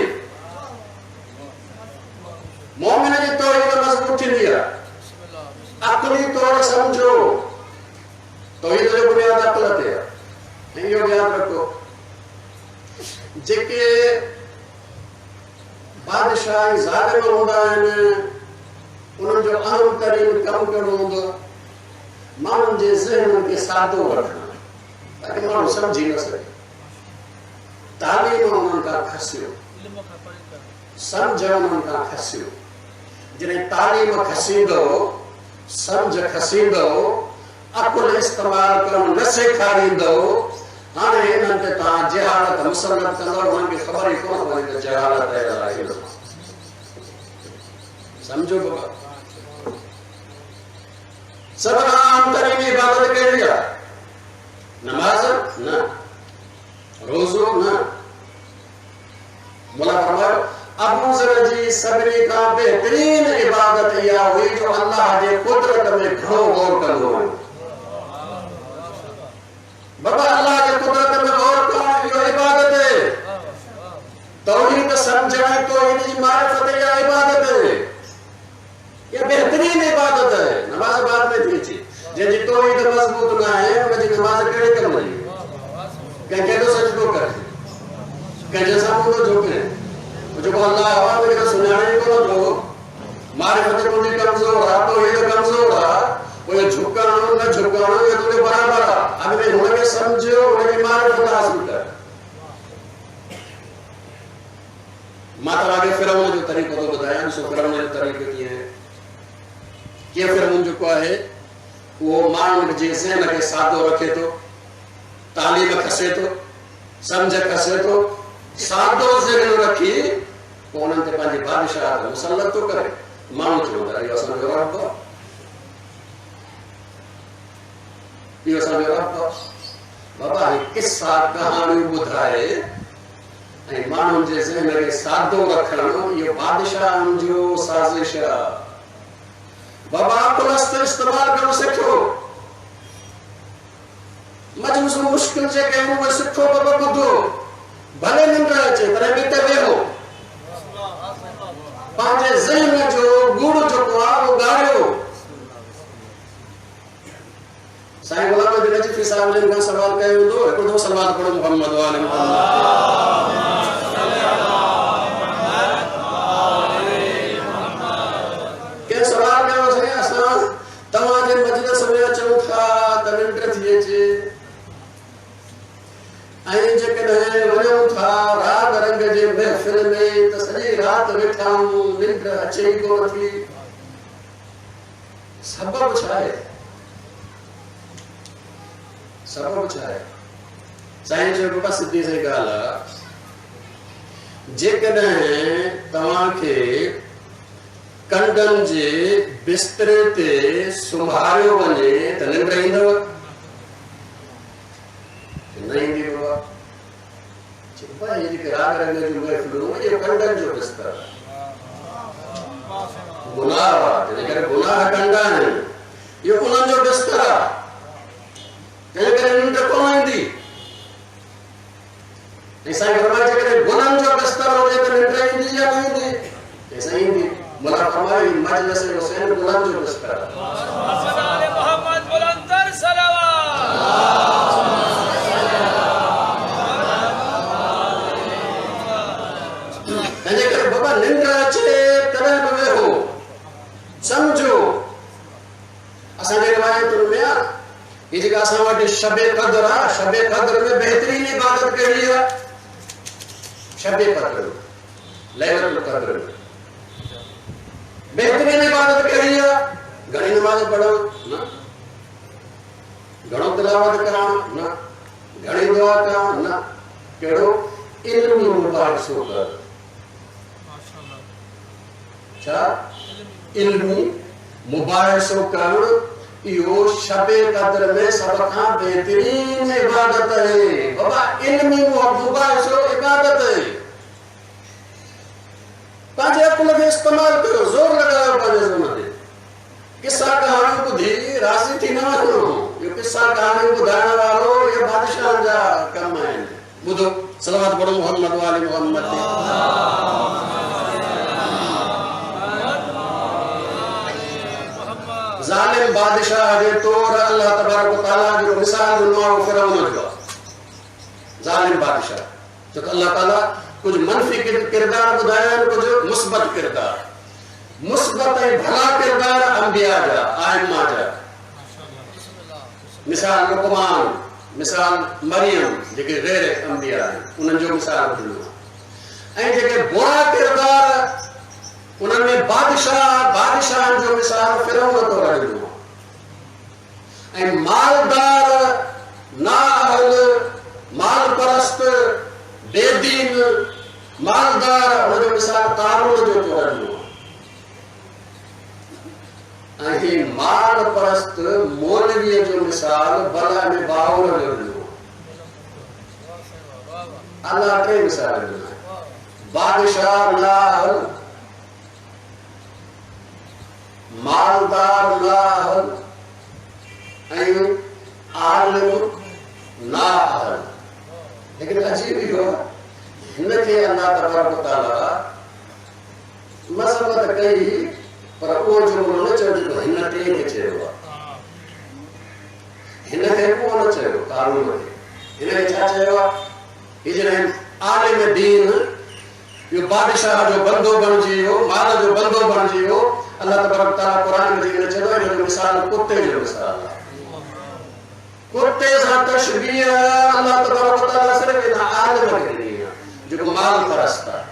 मोमिन जी तौहीद मज़बूत थींदी आहे अक़ली तौर समझो तौहीद जो बुनियाद अक़ल ते आहे ऐं इहो यादि रखो जेके बादशाह ऐं ज़ालिम हूंदा आहिनि उन्हनि जो अहम तरीन कमु कहिड़ो हूंदो आहे माण्हुनि जे ज़हननि खे सादो रखणु ताकि माण्हू सम्झी न सघे तालीम उन्हनि खां खसियो सम्झ उन्हनि खां खसियो जॾहिं तालीम खसींदो सम्झ खसींदो अकुल इस्तेमालु करणु न सेखारींदो हाणे हिननि ते तव्हां जहालत मुसलत कंदव उन्हनि खे ख़बर ई कोन पवंदी त जहालत आहे सम्झो बाबा सब खां आम तरीन इबादत कहिड़ी आहे नमाज़ न रोज़ो न मोला फरमायो अबू ज़र जी सभिनी खां बहितरीन इबादत इहा हुई जो अल्लाह जे कुदरत में घणो गौर कंदो हो बाबा अल्लाह जे कुदरत में गौर करणु इहो इबादत आहे तौहीद सम्झण तौहीद जी मारिफत इहा इबादत आहे ये बेहतरीन इबादत है नमाज बाद में थी थी जंहिंजी तौहीद मज़बूत न आहे उनजी नमाज कहिड़े कम जी कंहिंखे तो सजदो करे कंहिंजे साम्हूं थो झुके जेको अल्लाह आहे उनखे सुञाणे कोन थो मारिफत तुंहिंजी कमज़ोर आहे तौहीद कमज़ोर आहे पोइ झुकणु न झुकणु इहो तुंहिंजे बराबरि आहे अॻिते हुनखे सम्झो हुनजी मारिफत हासिल कर माता आगे फिरौन जो तरीक़ो तो ॿुधायां। सो फिरौन जो तरीक़ो कीअं आहे? कीअं फिरौन जेको आहे उहो माण्हुनि जे ज़हन खे सादो रखे थो, तालीम खसे थो, सम्झ खसे थो, सादो ज़हन रखी पोइ उन्हनि ते पंहिंजी बादशाह मुसलत थो करे। माण्हू चवंदा इहो असांजो रब आहे, इहो असांजो रब आहे। बाबा ही किस्सा कहाणियूं ॿुधाए ऐं माण्हुनि जे ज़हन खे सादो रखणु इहो बादशाहनि जो साज़िश आहे। बाबा अकुलस्त इस्तेमाल करणु सिखो। मजलिस मुश्किल जेके आहिनि उहे सिखो। बाबा ॿुधो, भले निंड अचे पर ॿिते वेहो, पंहिंजे ज़हन जो गुड़ जेको आहे उहो ॻाढ़ियो। साईं गुलाम नबी नजफ़ी साहिब जिन खां सवाल कयो हूंदो, हिकिड़ो सवाल पढ़ो मोहम्मद वाले के सवाल कयो साईं असां तव्हांजे मजलिस में अचूं था त निंड थी अचे ऐं जेकॾहिं वञूं था राग रंग जे महफ़िल में त सॼी राति वेठा आहियूं, निंड अचे ई कोन थी। सबब छा आहे? सबब छा आहे? साईं चयो बाबा सिधी सही ॻाल्हि आहे, जेकॾहिं तव्हांखे कंडनि जे बिस्तरे ते सुम्हारियो वञे त निंड ईंदव? न ईंदी बाबा। चइबो आहे जेके राग रंग जूं महफ़िलूं इहो कंडनि जो बिस्तरो गुनाह आहे, जंहिं करे गुनाह कंदा आहिनि, इहो उन्हनि जो बिस्तरो आहे, तंहिं करे निंड कोन ईंदी। ऐं साईं फरमाए जेकॾहिं गुनाहनि जो बिस्तरो हुजे त निंड ईंदी या न ईंदी? ऐं साईं ईंदी। मुला फरमाए मजलिस हुसैन गुनाहनि जो बिस्तरो आहे। मोहम्मद बुलंदर सलावत। तंहिंजे करे बाबा निंड अचे तॾहिं बि वेहो, सम्झो। असांजे रिवायतुनि में आहे ये जेका असां वटि शबे क़द्र आहे, शबे क़द्र में बेहतरीन इबादत कहिड़ी आहे? शबे क़द्र, लैलतुल क़द्र में बेहतरीन इबादत कहिड़ी आहे? घणी नमाज़ पढ़ो न, घणो तिलावत करणु न, घणी दुआ करणु न, कहिड़ो इल्मी मुबारसो कर। छा? इल्मी मुबारसो करणु इहो शबे क़द्र में सब खां बेहतरीन इबादत है। बाबा इल्मी मुबारसो इबादत है। पंहिंजे अकुल खे इस्तेमाल कयो, ज़ोर लॻायो पंहिंजे ज़हन ते। किस्सा कहाणी ॿुधी राज़ी थी न वञो। इहो किस्सा कहाणी ॿुधाइण वारो इहे बादशाहनि जा कम आहिनि। ॿुधो सलवात पढ़ो मोहम्मद वाले मोहम्मद ते। ज़ालिम बादशाह जे तौर अल्लाह तबारक व तआला जो मिसाल ॾिनो फिरौन जो। ज़ालिम बादशाह जो अल्लाह ताला कुछ मनफी किरदार ॿुधाया आहिनि, कुछ मुस्बत किरदार। मुस्बत ऐं भला किरदार अंबिया जा, आइम्मा जा। मिसाल लुक़मान, मिसाल मरियम जेके गैर अंबिया आहिनि, उन्हनि जो मिसाल ॾिनो। ऐं जेके बुरा किरदार उन्हनि में बादशाहनि जो मिसाल फिरौन तौर ॾिनो। ऐं मालदार, नाअहल, माल परस्त, बेदीन, मालदार उनजो मिसाल कारून जो तौर ॾिनो। ऐं माल परस्त मौलवीअ जो मिसाल बला में बाउर जो ॾिनो। अलाह टे मिसाल ॾिना। बादशाह नाअहल, मालदार नाअहल ऐं आलिम नाअहल। लेकिन अजीब इहो हिनखे अल्लाह तबारक व तआला मज़म्मत कई, पर उहो जुमिलो न चयो जेको हिन टे खे चयो आहे। हिनखे उहो न चयो कारून खे। हिनखे छा चयो आहे? हीअ जॾहिं आलिम दीन, इहो बादशाह जो बंदो बणिजी वियो, माल जो बंदो बणिजी वियो, अल्लाह तबारक तआला क़ुरान में जेकॾहिं चयो आहे हिनजो मिसाल कुते जो मिसाल आहे। कुते सां तशबीह अल्लाह तबारक व तआला सिर्फ़ इन आलिम खे ॾिनी आहे जेको माल परस्त आहे।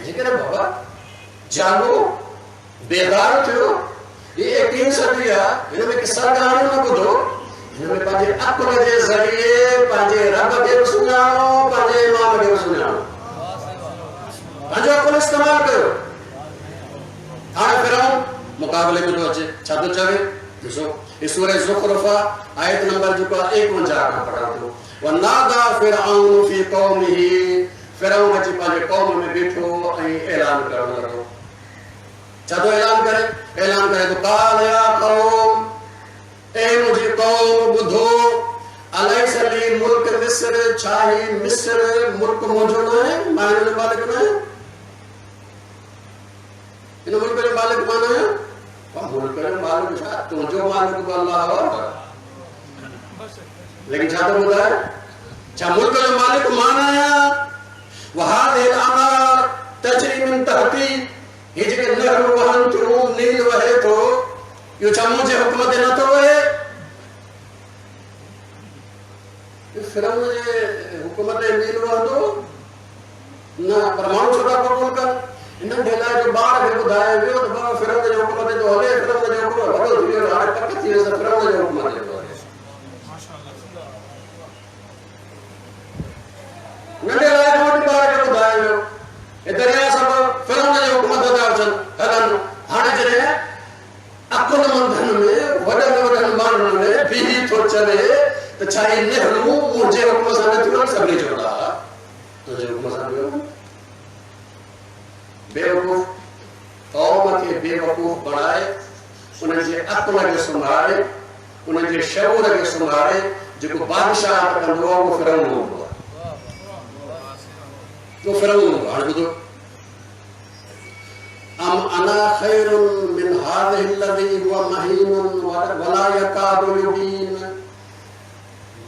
जेकॾहिं बाबा जागो बेदार थियो ये 21 सदी आहे हिन में किसा कहाणी न ॿुधो हिन में पंहिंजे अक़ल जे ज़रिए पंहिंजे रब खे बि सुञाणो पंहिंजे इमाम खे बि सुञाणो पंहिंजो अक़ल इस्तेमालु कयो हाणे फिरौन मुक़ाबले में थो अचे छा थो चवे ॾिसो सूरह ज़ुख़रुफ़ आयत नंबर जेको 51 खां पढ़ां थो वनादा फिरऔन फी क़ौमिही फिरौन अची पंहिंजे क़ौम में बीठो ऐं ऐलान करणु लॻो छा थो ऐलान करे तो काल या क़ौम ए मुंहिंजी क़ौम ॿुधो अलैस ली मुल्क मिस्र छा ही मिस्र मुल्क मुंहिंजो न आहे मां हिन जो मालिक न आहियां इन मुल्क जो मालिक मां न आहियां मुल्क जो मालिक छा तुंहिंजो मालिक बि अल्लाह आहे लेकिन छा थो ॿुधाए छा मुल्क जो मालिक मां न आहियां वहादिल अनार तजरी मिन तहती ये जेके नहरूं वहनि थियूं नील वहे थो इहो छा मुंहिंजे हुकुम ते नथो वहे फिरौन जे हुकुम ते नील वहंदो न पर माण्हू छो था क़बूल कनि हिन ढेला जो ॿार खे ॿुधाए वियो त बाबा फिरौन जे हुकुम ते थो हले फिरौन जो हुकुम वॾो थी वियो हाणे पक थी वियो त फिरौन जे हुकुम ते थो हले नंढे लाइ वॾे ॿार खे ॿुधाए वियो हे दरिया सब फिरौन जे हुकुम ते था अचनि हलनि हाणे जॾहिं अकुलमंदनि में वॾनि माण्हुनि में बीही थो चवे त छा हे नेहरू मुंहिंजे हुकुम सां न थियो सभिनी चवंदा तुंहिंजे हुकुम सां थियो बेवकूफ़ क़ौम खे बेवकूफ़ बणाए उन्हनि जे अकुल खे सुम्हारे उन्हनि जे शऊर खे सुम्हारे जेको बादशाह कंदो आहे उहो फिरौन हूंदो आहे तो फिरौन हूंदो हाणे ॿुधो अम अना खैरुन मिन हादिहि लज़ी हुवा महीनुन वला यकादु युबीन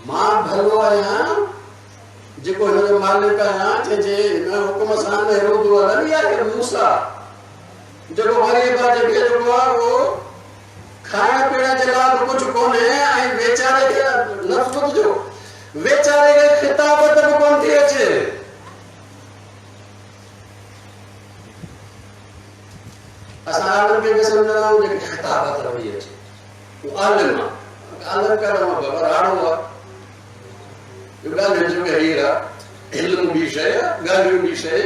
मां भलो आहियां जेको हिन जो मालिक आहियां जंहिंजे हिन हुकुम सां नेहरू थो हलनि या मूसा जेको ग़रीब आहे जेके जेको आहे उहो खाइण पीअण जे लाइ कुझु कोन्हे ऐं वेचारे खे लफ़्ज़ ॿुधो वेचारे खे ख़िताबत बि कोन थी अचे असां आलम खे सम्झंदा आहियूं जेके ख़िताबत रही अचे उहो आलम आहे करण बाबा राणो आहे ॻाल्हियुनि जो हीर आहे इल्मु ॿी शइ आहे ॻाल्हियूं ॿी शइ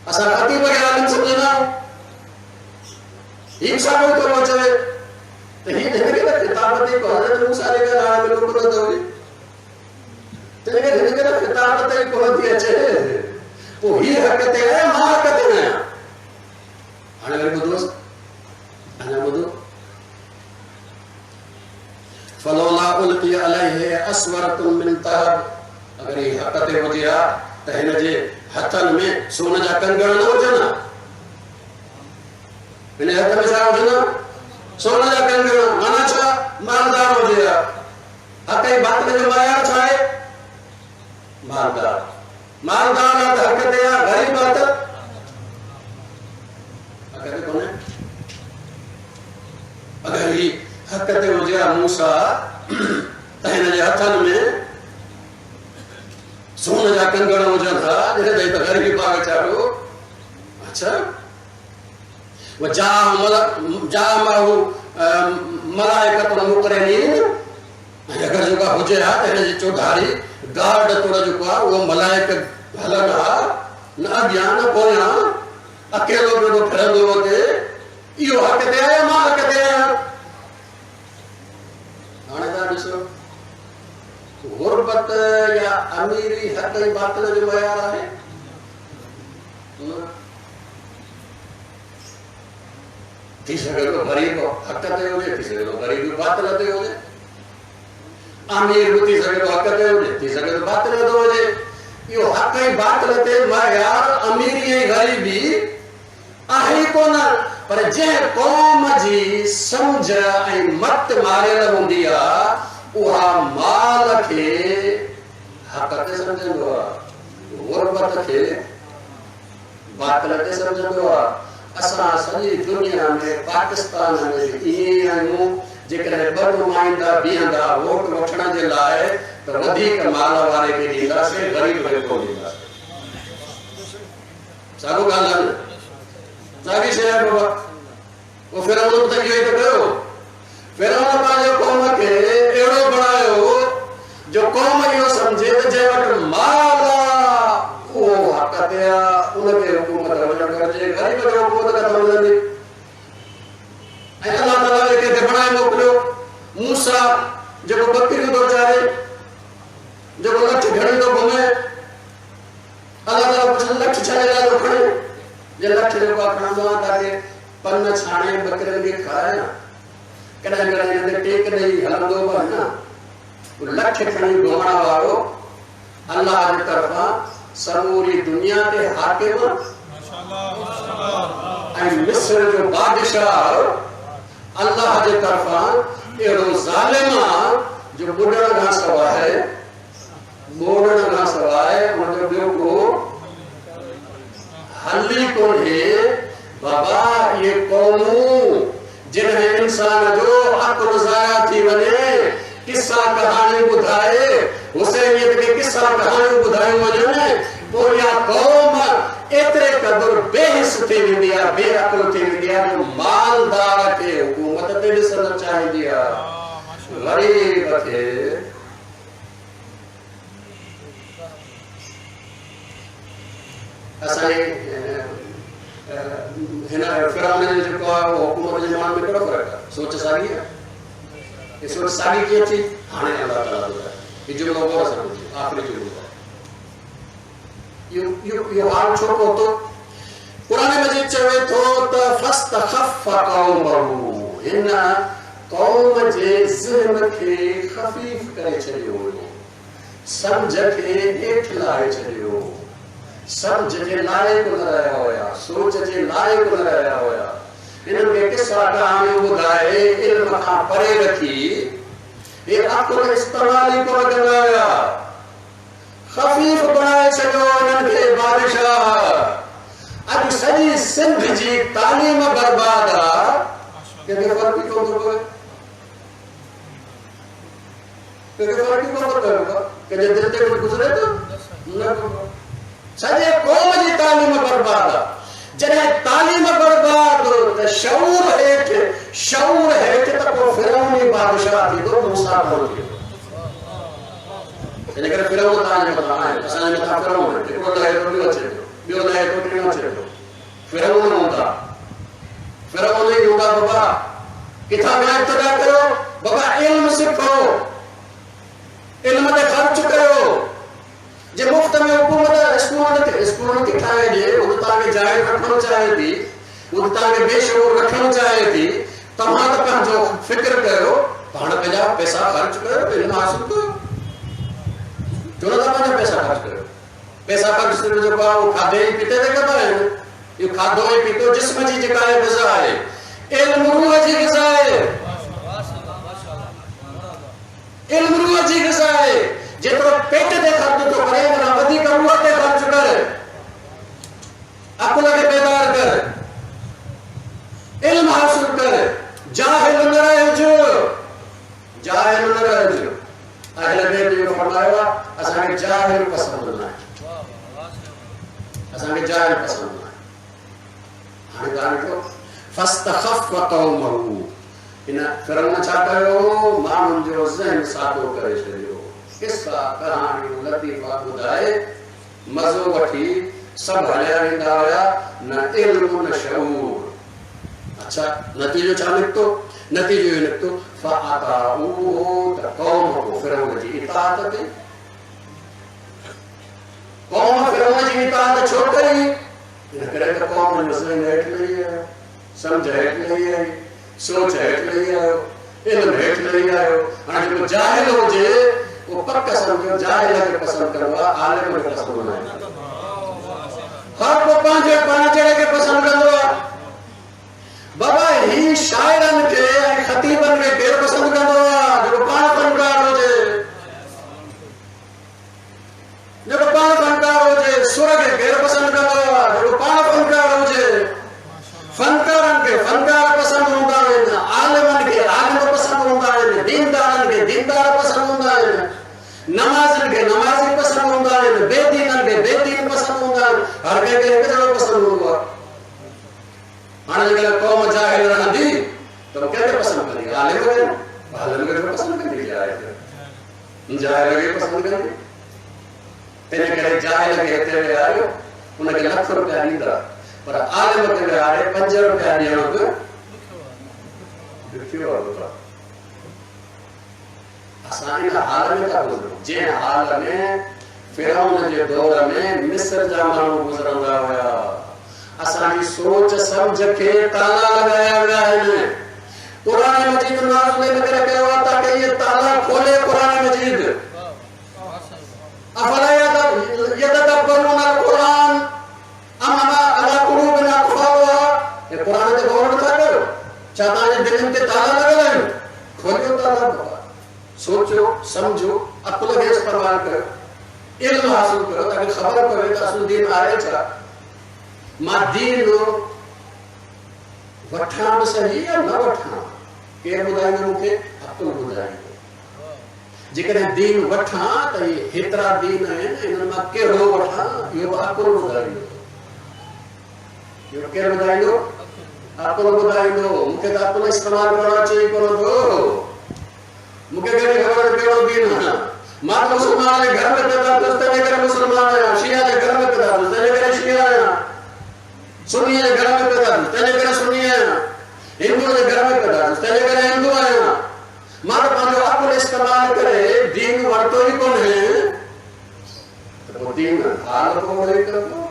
असां ख़तीब खे आलम सम्झंदा आहियूं हीउ साॻियो थो चवे त हीउ हिनखे त ख़िताबत ई कोन हज़रत मूसा जे घर हाणे बिल्कुलु नथो हुजे तंहिंखे हिनखे त ख़िताबत ई कोन थी अचे पोइ हीउ हक़ ते आहे मां हक़ ते न आहियां हाणे वरी ॿुधोसि अञा ॿुधो फलौला उल्क़ी अलैहि अस्वरतुन मिन तहब अगर ये हक़ ते हुजे हा त हिन जे हथनि में सोन जा कंगण न हुजनि हिन हथ में छा हुजनि सोन जा कंगण माना छा मालदार हुजे हा हक़ ऐं बातिल जो मयार छा आहे मालदार मालदार आहे त हक़ ते आहे ग़रीब आहे त अगर ही हक़ ते हुजे हा मूसा त हिन जे हथनि में सोन जा कंगण हुजनि हा जॾहिं त ग़रीब आहे वीचारो अच्छा मलाइकतुन मुक़रनीन अगर जेका हुजे हा त हिन जी चौधारी गार्ड तौर जेको आहे उहो मलाइक हलनि हा न अॻियां न पोयां अकेलो बेड़ो फिरंदो हुजे इहो हक़ ते आहे मां हक़ ते आहियां हाणे तव्हां ॾिसो गुरबत या अमीरी हक़ ऐं बातिल जो मयार आहे थी सघे थो ग़रीब हक़ ते हुजे थी सघे थो ग़रीब बातिल ते हुजे अमीर बि थी सघे थो हक़ ते हुजे थी सघे थो बातिल ते हुजे इहो हक़ ऐं बातिल ते मयार अमीरी ऐं ग़रीबी आहे कोन पर जंहिं क़ौम जी सम्झ ऐं मत मारियल हूंदी आहे उहा माल खे हक़ ते सम्झंदो आहे गुरबत खे बातिल ते सम्झंदो आहे असां सॼी दुनिया में पाकिस्तान में ईअं आहियूं जेकॾहिं ॿ नुमाइंदा बीहंदा वोट वठण जे लाइ त वधीक माल वारे खे ॾींदासीं ग़रीब खे कोन ॾींदासीं सागो गालन सागी शे बाबा वो फिरौन तक ये तो कयो फिरौन पांजो कौम के एड़ो बनायो जो कौम यो समझे त जे वट माला ओ हकतिया उनके हुकूमत वजन कर जे गरीब जो हुकूमत का वजन अल्लाह ताला के बनाए मोकलियो मूसा जो बकरी तो चाहे जो लठ घड़ी तो घूमे अल्लाह ताला कुछ लठ चले तो खड़े जे लठ जो अपना दुआ ताके पन्न छाणे बकरे के खाए ना कदा कदा ने टेक नहीं हलंदो बना लठ खणी घुमण वालो अल्लाह की तरफा समूरी दुनिया के हाकिम माशाअल्लाह ऐं मिस्र जो बादशाह अल्लाह की तरफा एड़ो जालिम जो बुढ़ण का सवाए मोड़न का सवाए मतलब ॿियो को हली कोन्हे बाबा ये कौमूं जिन्हें इंसान जो अक़्ल ज़ाया थी वने किस्सा कहानी बुधाए हुसैनियत के किस्सा कहानी बुधाए वने तो या कौम एतरे कदर बेहिस थी वेंदी आहे बेअक़ल थी वेंदी आहे जो मालदार के हुकूमत ते ॾिसण चाहींदी आहे गरीब खे असांजे हिन फिरौन जो जेको आहे उहो हुकूमत जे मान में कहिड़ो फ़र्क़ु आहे सोच साॻी आहे ये सोच साॻी कीअं थी हाणे अल्लाह ताला ॿुधाए ही जुमिलो गौर सां ॿुधो आख़िरी जुमिलो यो हाल छो पहुतो क़ुरान मजीद चवे थो त फस्तख़फ़ क़ौमहू हिन क़ौम जे ज़हन खे ख़फ़ीफ़ करे छॾियो हुयो सम्झ खे हेठि लाहे छॾियो समझ जे लायक न रहा होया सोच जे लायक न रहा होया इन्हनि खे किस्सा कहाणियूं ॿुधाए इल्म खां परे रखी ये अक़ुल इस्तेमाल ई कोन कंदा हुया ख़फ़ीफ़ बणाए छॾियो इन्हनि खे बादशाह अॼु सॼी सिंध जी तालीम बर्बाद आहे कंहिंखे फ़र्क़ु ई कोन थो पए कंहिंखे फ़र्क़ु ई कोन थो पए कंहिंजे दिलि ते कुझु गुज़रे थो न सॼे कौम जी तालीम बर्बाद आहे जॾहिं तालीम बर्बाद त शऊर हेठि त पोइ फिरौनी बादशाह थींदो मूसा कोन थींदो इन करे फिरौन तव्हांजे मथां आहे असांजे मथां फिरौन हिकिड़ो त हेॾो ॿियो अचे पियो ॿियो त हेॾो टियों अचे पियो फिरौन हूंदा फिरौन ई हूंदा बाबा किथां बि इब्तिदा कयो बाबा इल्म सिखो इल्म ते ख़र्च कयो जे मुफ्त में हुकूमत स्कूल नथी ठाहे ॾिए उहो तव्हांखे जाहिल रखणु चाहे थी उहो तव्हांखे बेशऊर रखणु चाहे थी तव्हां त पंहिंजो फिक्र कयो पाण पंहिंजा पैसा ख़र्च कयो इल्म हासिल कयो छो नथा पंहिंजा पैसा ख़र्च कयो पैसा ख़र्च सिर्फ़ु जेको आहे उहो खाधे ऐं पीते ते कंदा आहिनि इहो खाधो ऐं पीतो जिस्म जी जेका आहे ग़िज़ा आहे इल्म रूह जी ग़िज़ा आहे इल्म रूह जी ग़िज़ा आहे जेतिरो पेट ते ख़र्च थो करे उन खां वधीक रूह ते ख़र्च कर अक़ुल खे बेदार कर इल्म हासिल कर जाहिल न रहिज अहले बैत जो फरमायो आहे असांखे जाहिल पसंदि न आहे असांखे जाहिल पसंदि न आहे हाणे ॻाल्हि कयो फस्तख़फ़ क़ौमहू इन फिरौन छा कयो माण्हुनि जो ज़हन सादो करे छॾियो किस्सा कहाणियूं लतीफ़ा ॿुधाए मज़ो वठी सभु हलिया वेंदा हुया न इल्म न शऊर अच्छा नतीजो छा निकितो नतीजो इहो निकितो फ़अताऊहु त क़ौम को फिरौन जी इताअत कई क़ौम फिरौन जी इताअत छो कई इन करे त क़ौम जो ज़हन हेठि लही आयो सम्झ हेठि लही आई सोच हेठि लही आयो इल्म हेठि लही आयो हाणे जेको जाहिल हुजे वो पक समझो जाहिल के पसंद करवा आलिम के पसंद न हर को पांचे पांचे के पसंद करवा बाबा ही शायरन के खतीबन के केर पसंद करवा जो पाण फनकार होजे जो पाण फनकार होजे सुर के केर पसंद करवा जो पाण फनकार होजे फनकारन के फनकार पसंद होंदा है आलिमन के आलिम पसंद होंदा है दीनदारन के दीनदार पसंद होंदा है नमाज़न के नमाज़ी पसंद होंदा है बेदीनन के बेदीन हर के जो पसंद हुआ आने के कौम जाहिल रहंदी तो कैसे पसंद करेंगे आलिम के पसंद करने के आए थे जाहिल के पसंद करेंगे तेरे करे जाहिल के तेरे आयो उनके लाख रुपया नींदा पर आलिम के आए 5 रुपया ॾियणो बि ॾुखियो आहे असां इन हाल में था गुज़रूं जंहिं हाल में फिरौन जे दौर में मिस्र जा माण्हू गुज़रंदा हुया असांजी सोच सम्झ खे ताला लॻाया विया आहिनि कुरान मजीद नाज़िल इन करे कयो आहे ताकि इहे ताला खोले कुरान मजीद अफला यतदब्बरुन अल-कुरान अम अला कुलूबिन अक़फ़ालुहा ये कुरान ते गौर नथा कयो छा तव्हांजे दिलनि ते ताला लॻल आहिनि खोलियो ताला सोचो समझो अक़ल खे इस्तेमाल करो इल्म हासिल करो ताकि ख़बर पवे त असुल दीन आहे छा मां दीन वठां बि सही या न वठां केरु ॿुधाईंदो मूंखे अक़ल ॿुधाईंदो जेकॾहिं दीन वठां त हेतिरा दीन आहिनि इन्हनि मां कहिड़ो वठां इहो अक़ल ॿुधाईंदो इहो केरु ॿुधाईंदो अक़ल ॿुधाईंदो मूंखे त अक़ल इस्तेमाल करणु अचे ई कोन थो मूंखे कहिड़ी ख़बर कहिड़ो दीन आहे मां त मुस्लमान जे घर में पैदा थियुसि तंहिंजे करे मुस्लमान आहियां शिया जे घर में पैदा थियुसि तंहिंजे करे शिया आहियां सुन्नी जे घर में पैदा थियुसि तंहिंजे करे सुन्नी आहियां हिंदू जे घर में पैदा थियुसि तंहिंजे करे हिंदू आहियां मां त पंहिंजो अक़ल इस्तेमाल करे दीन वरितो ई कोन्हे त पोइ दीन हाल कोन कंदो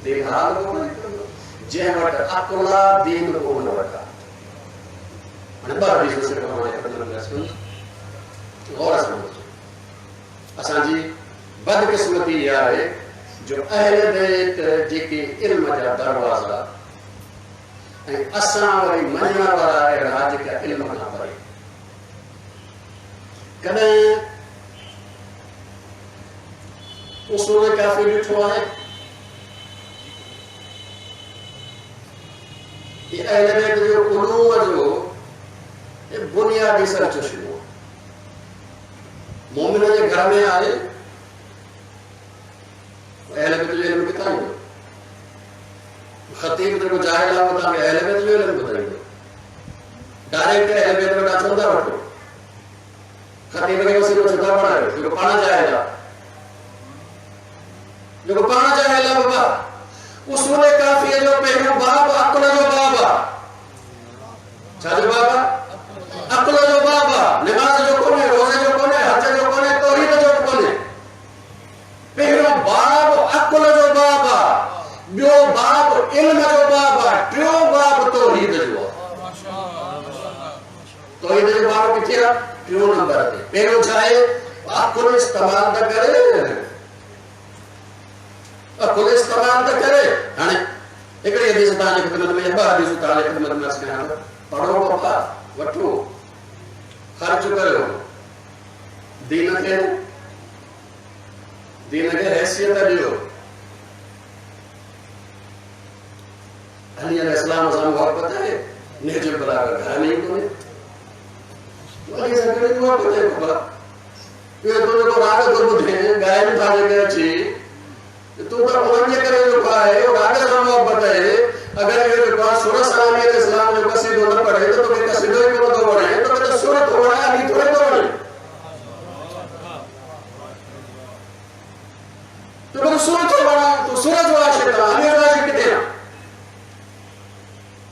दीन हाल कोन कंदो जंहिं वटि अक़ल आहे दीन कोन वठा असांजी बदकिस्मती इहा आहे जो अहल बैत जेके इल्म जा दरवाज़ा ऐं असां वरी मञण वारा अहिड़ा जेका इल्म न पढ़े कॾहिं उसूल काफ़ी ॾिठो आहे अहल बैत जो उलूम जो बुनियादी सर्च शुरू मोमिन जे घर में आए अहल बैत जो इल्म किथां ईंदो खतीब जेको जाहिल आहे उहो तव्हांखे अहल बैत जो इल्म ॿुधाईंदो डायरेक्ट अहल बैत वटां चवंदा वठो खतीब खे वसीलो छा पढ़ायो जेको पाण जाहिल आहे बाबा उसूल काफ़ी जो पहिरियों बाब अक़ल जो बाब आहे छा जो बाब आहे अक़ल जो बाब आहे निमाज़ जो कोन्हे रोज़े जो कोन्हे हज जो कोन्हे तौहीद जो कोन्हे पहिरियों बाब अक़ल जो बाब आहे ॿियो बाब इल्म जो बाब आहे टियों बाब तौहीद जो आहे तौहीद जो बाब किथे आहे टियों नंबर ते पहिरियों छा आहे अक़ल इस्तेमाल त करे अक़ल इस्तेमाल त करे हाणे हिकिड़ी हदीस तव्हांजे ख़िदमत में ॿ हदीसूं तव्हांजे ख़िदमत में अर्ज़ कयां थो पढ़ो पप्पा वठो खर्च करो दीन खे हैसियत ॾियो अली अलैहिस्सलाम सां मोहब्बत आहे नेजो बराबर घर में ई कोन्हे वरी सगळे मोहब्बत आहे बाबा इहो तो जेको राग थो ॿुधे ॻाइनि था जेके अची तूं त उन्हनि जे करे जेको आहे राग सां मोहब्बत आहे अगरि इहो जेको आहे सुर सलामी अलैहिस्सलाम जो कसीदो न पढ़े त तोखे कसीदो ई कोन थो वणे तोखे त सुर थो वणे अली थोरे थो वणे तोखे सुर थो वणे तूं सुर जो आशिक़ आहे अली जो आशिक़ किथे आहे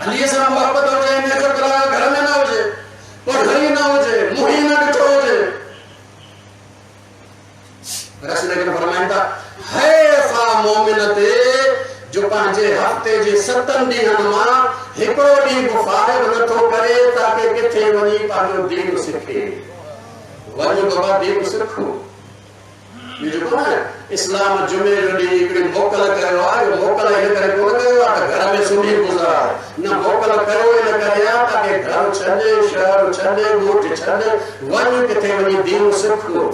अलीअ सां मोहब्बत हुजे नेजो बराबर घर में न हुजे पढ़ाई न हुजे मुही न ॾिठो हुजे रसूल अकरम फरमाइनि था हैफ़ा मोमिन ते जो पंहिंजे हफ़्ते जे 7 ॾींहनि मां हिकिड़ो ॾींहुं बि फ़ारिग़ नथो करे ताकि किथे वञी पंहिंजो दीन सिखे वञ बाबा दीन सिखो इहो जेको न इस्लाम जुमे जो ॾींहुं हिकिड़ी मोकल कयो आहे इहो मोकल हिन करे कोन कयो आहे त घर में सुम्ही गुज़ार न मोकल कयो हिन करे आहे ताकि घर छॾे शहर छॾे ॻोठ छॾे वञ किथे वञी दीन सिखो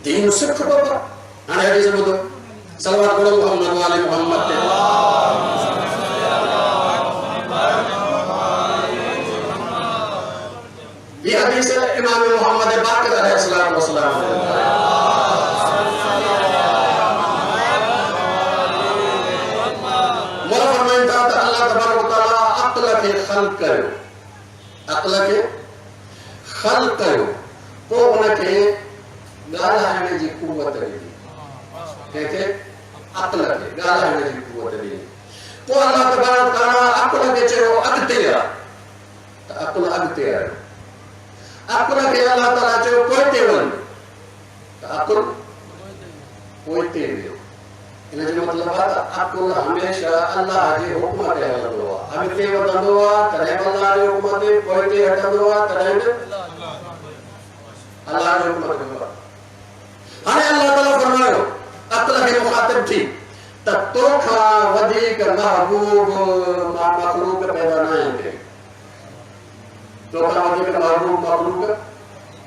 दीन सिख बाबा हाणे हदीस ॿुधो सलवात पढ़ो मोहम्मद वाले मोहम्मद ते ये हदीस इमाम मोहम्मद बाक़िर अलैहिस्सलाम खल कयो, अक़ल खे खल कयो, पोइ उनखे ॻाल्हाइण जी कुवत ॾिनी, कंहिंखे अक़ल खे ॻाल्हाइण जी कुवत ॾिनी। पोइ अलाह तबारक व तआला अक़ल खे चयो अॻिते आ, त अक़ल अॻिते आयो। अक़ल खे अलाह ताला चयो पोइते वञ, त अक़ल पोइते वियो। इन जो मतिलबु आहे त अक़ल हमेशह अलाह जे हुकुम ते हलंदो आहे, अॻिते वधंदो आहे तॾहिं बि अलाह जे हुकुम ते, पोइते हटंदो आहे तॾहिं बि अलाह जो हुकुम ते। हाणे अलाह ताला फरमायो अक़ल खे मुखातिब थी त तोखां वधीक महबूब मां मखलूक पैदा न कई, तोखां वधीक महबूब मखलूक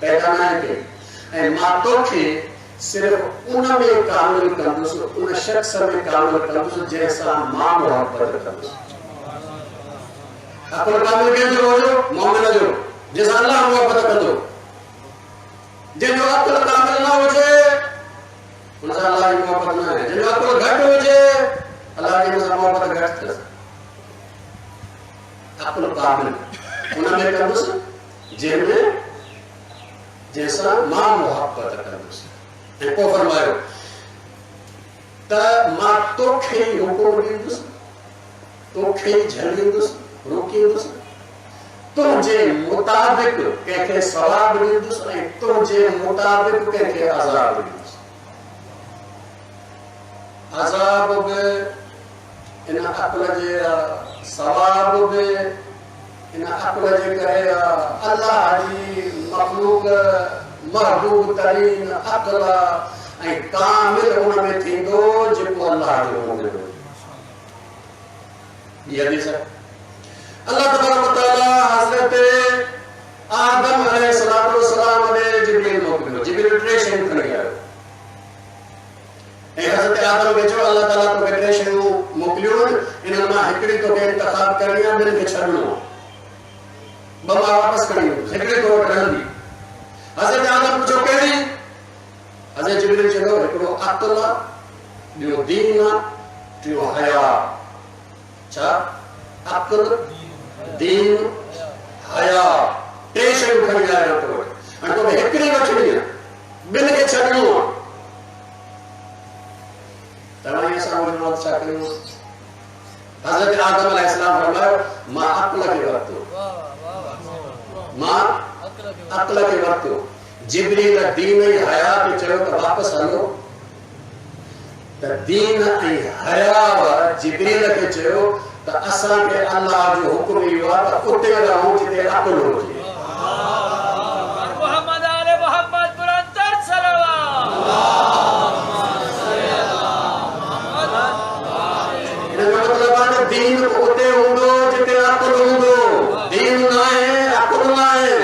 पैदा न कई, ऐं मां तोखे सिर्फ़ उन में कामिल कंदुसि, उन शख़्स में कामिल कंदुसि जंहिंसां मां मोहब्बत कंदुसि। अक़ल कामिल कंहिंजो हुयो? मोमिन जो, जंहिंसां अलाह मोहब्बत कंदो। जंहिंजो अक़ल कामिल न हुजे उनसां अलाह जी मोहब्बत न आहे। जंहिंजो अक़ल घटि हुजे अलाह जी उनसां मोहब्बत घटि अथसि। अक़ल कामिल उन में कंदुसि जंहिंसां मां मोहब्बत कंदुसि। ऐं पोइ फरमायो त मां तोखे हुकुम ॾींदुसि, तोखे झलींदुसि, रोकींदुसि, तुंहिंजे मुताबिक़ कंहिंखे सवाब ॾींदुसि ऐं तुंहिंजे मुताबिक़ कंहिंखे अज़ाब ॾींदुसि। अज़ाब बि इन अक़ल जे, सवाब बि इन अक़ल जे करे। अलाह जी मखलूक महबूब तरीन अक़ल ऐं कामिल हुन में थींदो जेको अलाह जो हुकुम हुजे। ये हदीस है। अल्लाह तबारक व तआला हज़रत आदम अलैहिस्सलाम ने जिब्रील मोकिलियो, जिब्रील टे शयूं खणी आयो ऐं हज़रत आदम खे चयो अल्लाह ताला तोखे टे शयूं मोकिलियो, इन्हनि मां हिकिड़ी तोखे इंतख़ाब करणी आहे, ॿिनि खे छॾणो आहे, ॿ मां वापसि खणी हिकिड़ी तो वटि रहंदी। हज़रत आदम पुछो कहिड़ी? हज़रत जिब्रील चयो हिकिड़ो अक़ल, ॿियो दीन, टियों हया। छा? अक़ल, दीन, हया, टे शयूं खणी आयो तो वटि। हाणे तोखे हिकिड़ी वठणी आहे, ॿिनि खे छॾणो आहे। तव्हां असां वटि छा कयूं? हज़रत आदम अलैहिस्सलाम फरमायो मां अक़ल खे वरितो, मां अक़ल खे वरितो। जिब्रील दीन ऐं हया खे चयो त वापसि हलो, त दीन ऐं हया जिब्रील खे चयो त असांखे अलाह जो हुकुम इहो आहे त उते रहूं जिते अक़ल हुजे। मोहम्मद आले मोहम्मद बुलंदर सलावत। इन जो मतिलबु आहे त दीन उते हूंदो जिते अक़ल हूंदो। दीन न आहे, अक़ल न आहे।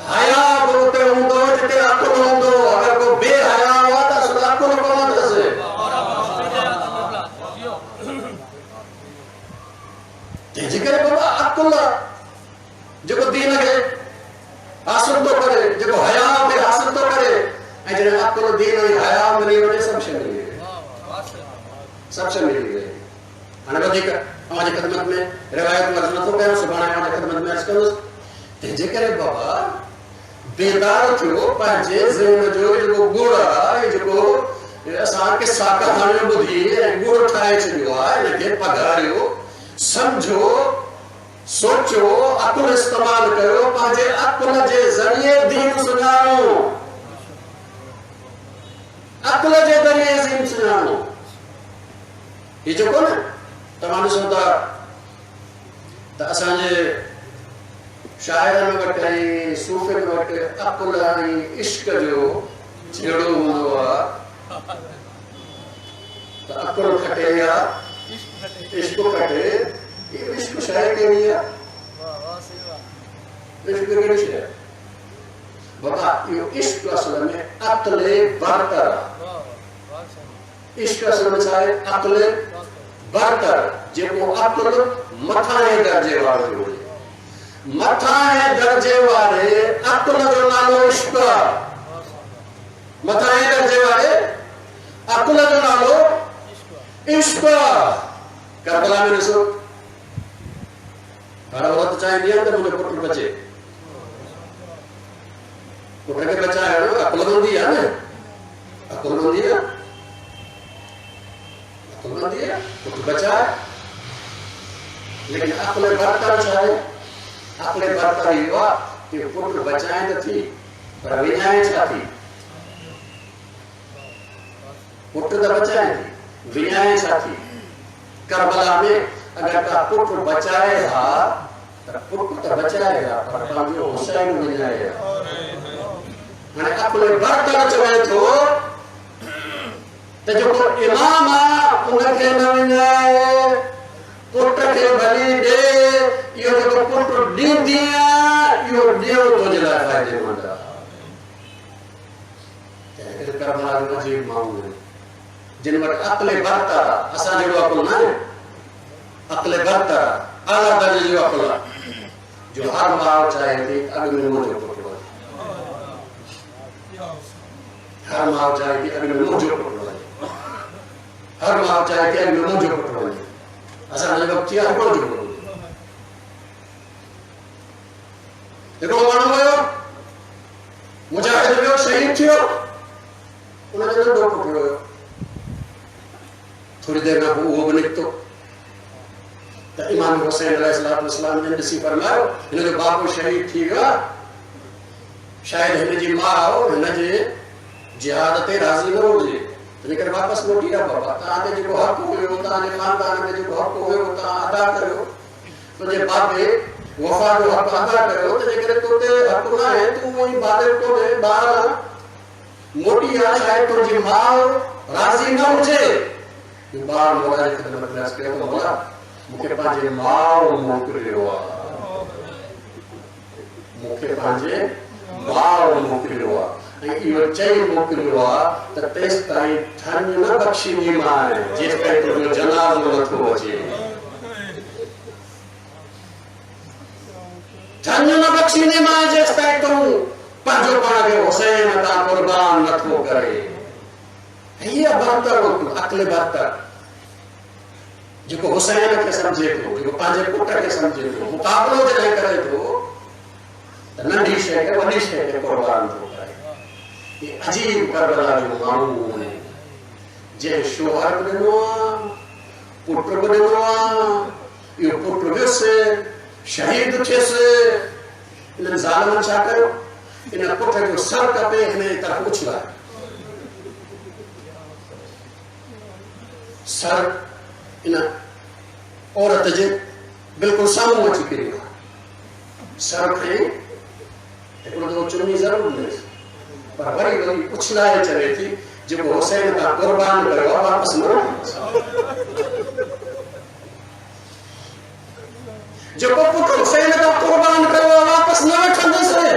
हया बि उते हूंदो जिते अक़ल हूंदो। अगरि को बेहया हुआ त असुल अक़ल कोन अथसि। तंहिंजे करे बाबा अक़ल जेको दीन खे हासिल थो करे, जेको हया खे हासिल थो करे, ऐं जॾहिं अक़ल दीन ऐं हया मिली वञे सभु शइ मिली वई, सभु शइ मिली वई। हाणे वधीक अव्हांजी ख़िदमत में रिवायत अर्ज़ु नथो कयां, सुभाणे अव्हांजी ख़िदमत में अर्ज़ु कंदुसि। तंहिंजे करे बाबा बेदार थियो पंहिंजे ज़हन जो जेको गुड़ आहे, जेको असां किसा कहाणियूं ॿुधी ऐं गुड़ ठाहे छॾियो आहे, हिनखे पघारियो, समझो, सोचो, अक़ल इस्तेमाल कयो, पंहिंजे अक़ल जे ज़रिए दीन सुञाणो, अक़ल जे ज़रिए दीन सुञाणो। हीउ जेको न तव्हां ॾिसो था त असांजे शाइरनि वटि ऐं सूफ़ियुनि वटि अक़ल ऐं इश्क जो जहिड़ो हूंदो आहे त अक़ल खटे या इश्क खटे। इश्क शइ कहिड़ी आहे? इश्क कहिड़ी शइ आहे बाबा? इहो इश्क असल में अक़ल बरतर आहे। इश्क असल में छा आहे? अक़ल बरतर, जेको अक़ल मथां दर्जे वारो हुजे। मथां दर्जे वारे अक़ल जो नालो इश्क आहे। मथां दर्जे वारे अक़ल जो नालो इश्क आहे। करबला में ॾिसो हर औरत चाहे दिया तो मुझे पुत्र बचे, पुत्र के बच्चा है ना, अक्लमंदी है ना, अक्लमंदी है, अक्लमंदी है, पुत्र बच्चा है। लेकिन अक्ल बरतर चाहे, अक्ल बरतर युवा कि पुत्र बचाए तो थी पर विनाए चाहती, पुत्र तो बचाए थी विनाए चाहती। करबला में अगर का पुत्र बचाएगा तो पुत्र तो बचाएगा पर पांचों हुसैन मिल जाएगा। मैंने अपने बरतर चवे तो जो इमाम उनके न पुत्र के बलि दे, यो जो पुत्र दी दिया यो देव तो जला फायदेमंद है। करबला में अजीब मामले जिन वट अक्ल बरतर असा जो अकुल ना अक्ल बरतर आला दर्जे जो अकुल जो हर मां चाहे थी अग्नि मुझे पुत्र, हर मां चाहे थी अग्नि मुझे पुत्र, हर मां चाहे थी अग्नि मुझे पुत्र असा ने वक्त हर को जो देखो मानो भयो मुजाहिद जो शहीद थियो उन्हें जो दो पुत्र हुए थोड़ी देर में वो बने तो इमाम हुसैन अलैहिस्सलाम ने नसीब फरमायो इन्हें जो बाप शहीद थीगा शायद हिन जी मां हो हिन जे जिहाद ते राजी न होजे लेकिन वापस लौटी आ बाबा ताने जो हक हुयो ताने खानदान में जो हक हुयो ता अदा करो तो जे बापे वफा जो हक अदा करो तो जेकर तो ते हक ना है तू वही बादल तो दे बाहर मोटी आ शायद तो जी मां राजी न होजे बार मोरा जे खदमत प्रयास करे तो मोरा मुखे पांजे मां मोकलियो मुखे पांजे मां मोकलियो इहो चई मोकलियो त तेस ताईं धन न बख्शींदी मां जेस ताईं तुंहिंजो जनाज़ो नथो अचे, धन न बख्शींदी मां जेस ताईं तूं पंहिंजो पाण खे हुसैन तां कुर्बान नथो करे। हीअ बरतर अक्ल बरतर जेको हुसैन खे समझे थो जेको पंहिंजे पुट खे समझे थो मुक़ाबलो जॾहिं करे थो त नंढी शइ खे वॾी शइ खे कुर्बान थो करे। ये अजीब करबला जो माण्हू जे शोहर ॾिनो आहे पुट बि ॾिनो आहे इहो पुट वियुसि शहीद थियुसि इन ज़ालिमनि छा कयो इन पुट जो सर कपे हिन जी तरफ़ उछलायो सर इन औरत जे बिल्कुलु साम्हूं अची किरियो सर खणी हिकिड़ो दफ़ो चुनी ज़रूरु ॾिनसि पर वरी वरी उछलाए चले थी जेको हुसैन का कुर्बान कयो वापस न जेको पुट हुसैन का कुर्बान कयो वापस न वठंदुसि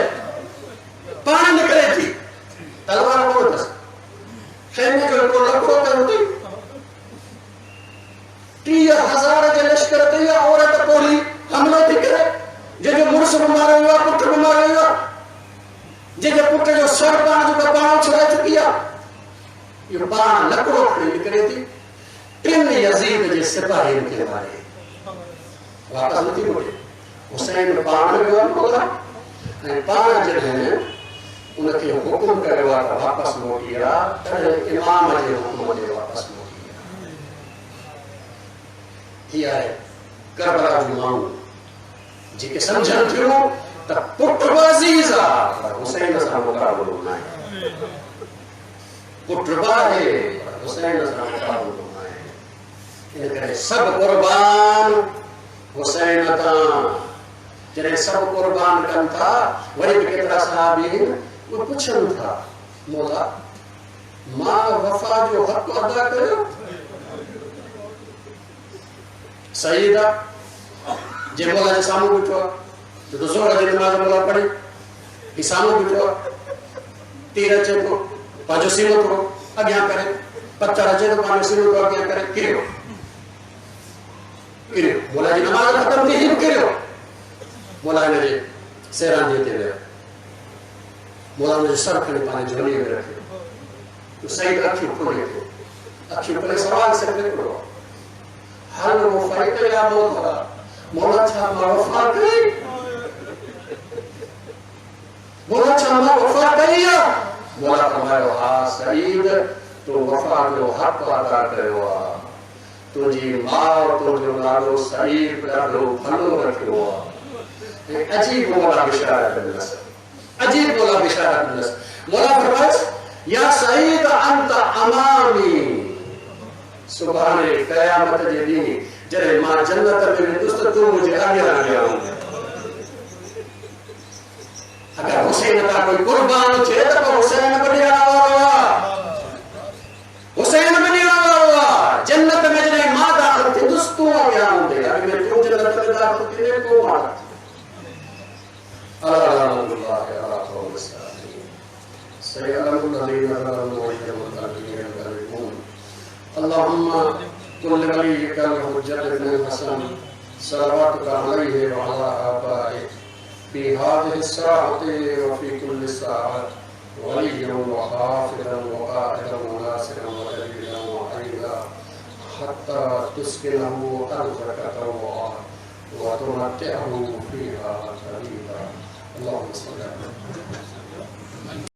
पाण निकिरे थी तलवार कोन अथसि खेमे जो हिकिड़ो लकिड़ो कयो अथई 30,000 जे लश्कर ते इहा औरत पोड़ी हमलो थी करे जंहिंजो मुड़ुसु बि मारियो वियो आहे पुट बि मारियो वियो आहे जंहिंजे पुट जो सर पाण जो पाण छुड़ाए चुकी आहे इहो पाण लकिड़ो खणी निकिरे थी 3 यज़ीद जे सिपाहियुनि खे मारे वापसि नथी मोटे हुसैन पाण वियो आहे कोला ऐं पाण जॾहिं उनखे हुकुम कयो आहे त वापसि मोटी आहे त इमाम जे हुकुम ते वापसि मोटी आहे। हीअ आहे करबला जो माण्हू जेके सम्झनि थियूं त पुट बि अज़ीज़ आहे पर हुसैन सां मुक़ाबलो न आहे पुट बि आहे पर हुसैन सां मुक़ाबलो न आहे इन करे सभु कुर्बान हुसैन तां जॾहिं सभु कुर्बान कनि था वरी बि केतिरा सहाबी आहिनि उहे पुछनि था मौला मां वफ़ा जो हक़ अदा कयो सईद जे मौला जे साम्हूं बीठो आहे जो ज़ोर जी नमाज़ मौला पढ़े ही साम्हूं बीठो आहे तीर अचे थो पंहिंजो सीनो थोरो अॻियां करे पत्थर अचे थो पंहिंजो सीनो थोरो अॻियां करे किरियो किरियो मौला जी नमाज़ ख़तम थी ही किरियो मौला हिन जे सेरानीअ ते वियो मौला हुनजो सर खणी पंहिंजी झोलीअ में रखियो सईद अखियूं खोले थो अखियूं खोले सवाल सिर्फ़ु हिकिड़ो हल वो फ़ाइक़ या मौत मौला छामा वफा कई मौला छामा वफा कई मौला फरमायो हा सईद तो वफा जो हक अदा कयो आ तुझी मां तुझो नालो सईद ॾाढो भलो रखियो आ अजीब मौला बिशारत ॾिनस अजीब मौला बिशारत ॾिनस मौला फरमायो या सईद अंत अमामी सुभाणे क़यामत जे ॾींहुं जॾहिं मां जन्नत में वेंदुसि त तूं मुंहिंजे अॻियां अॻियां अगर हुसैन का कोई कुर्बान थे तो हुसैन बन जावा हुसैन बन जावा जन्नत में जने मां दाखिल थी दोस्तों क्या होंगे अगर तू जन्नत में दाखिल थी तो मां अल्लाह अल्लाह सय्यदुल नबीय्यिन वल मुरसलीन अल्लाहुम्मा कुल नबिय्यिका हुज्जत इब्न हसन सलवातुका अलैहि व अला आबाए في هذه الساعة وفي كل ساعة وليا وحافظا وقائدا وناصرا ودليلا وعيدا حتى تسكنه أرضك طوعا وتمتعه فيها قليلا اللهم صل على محمد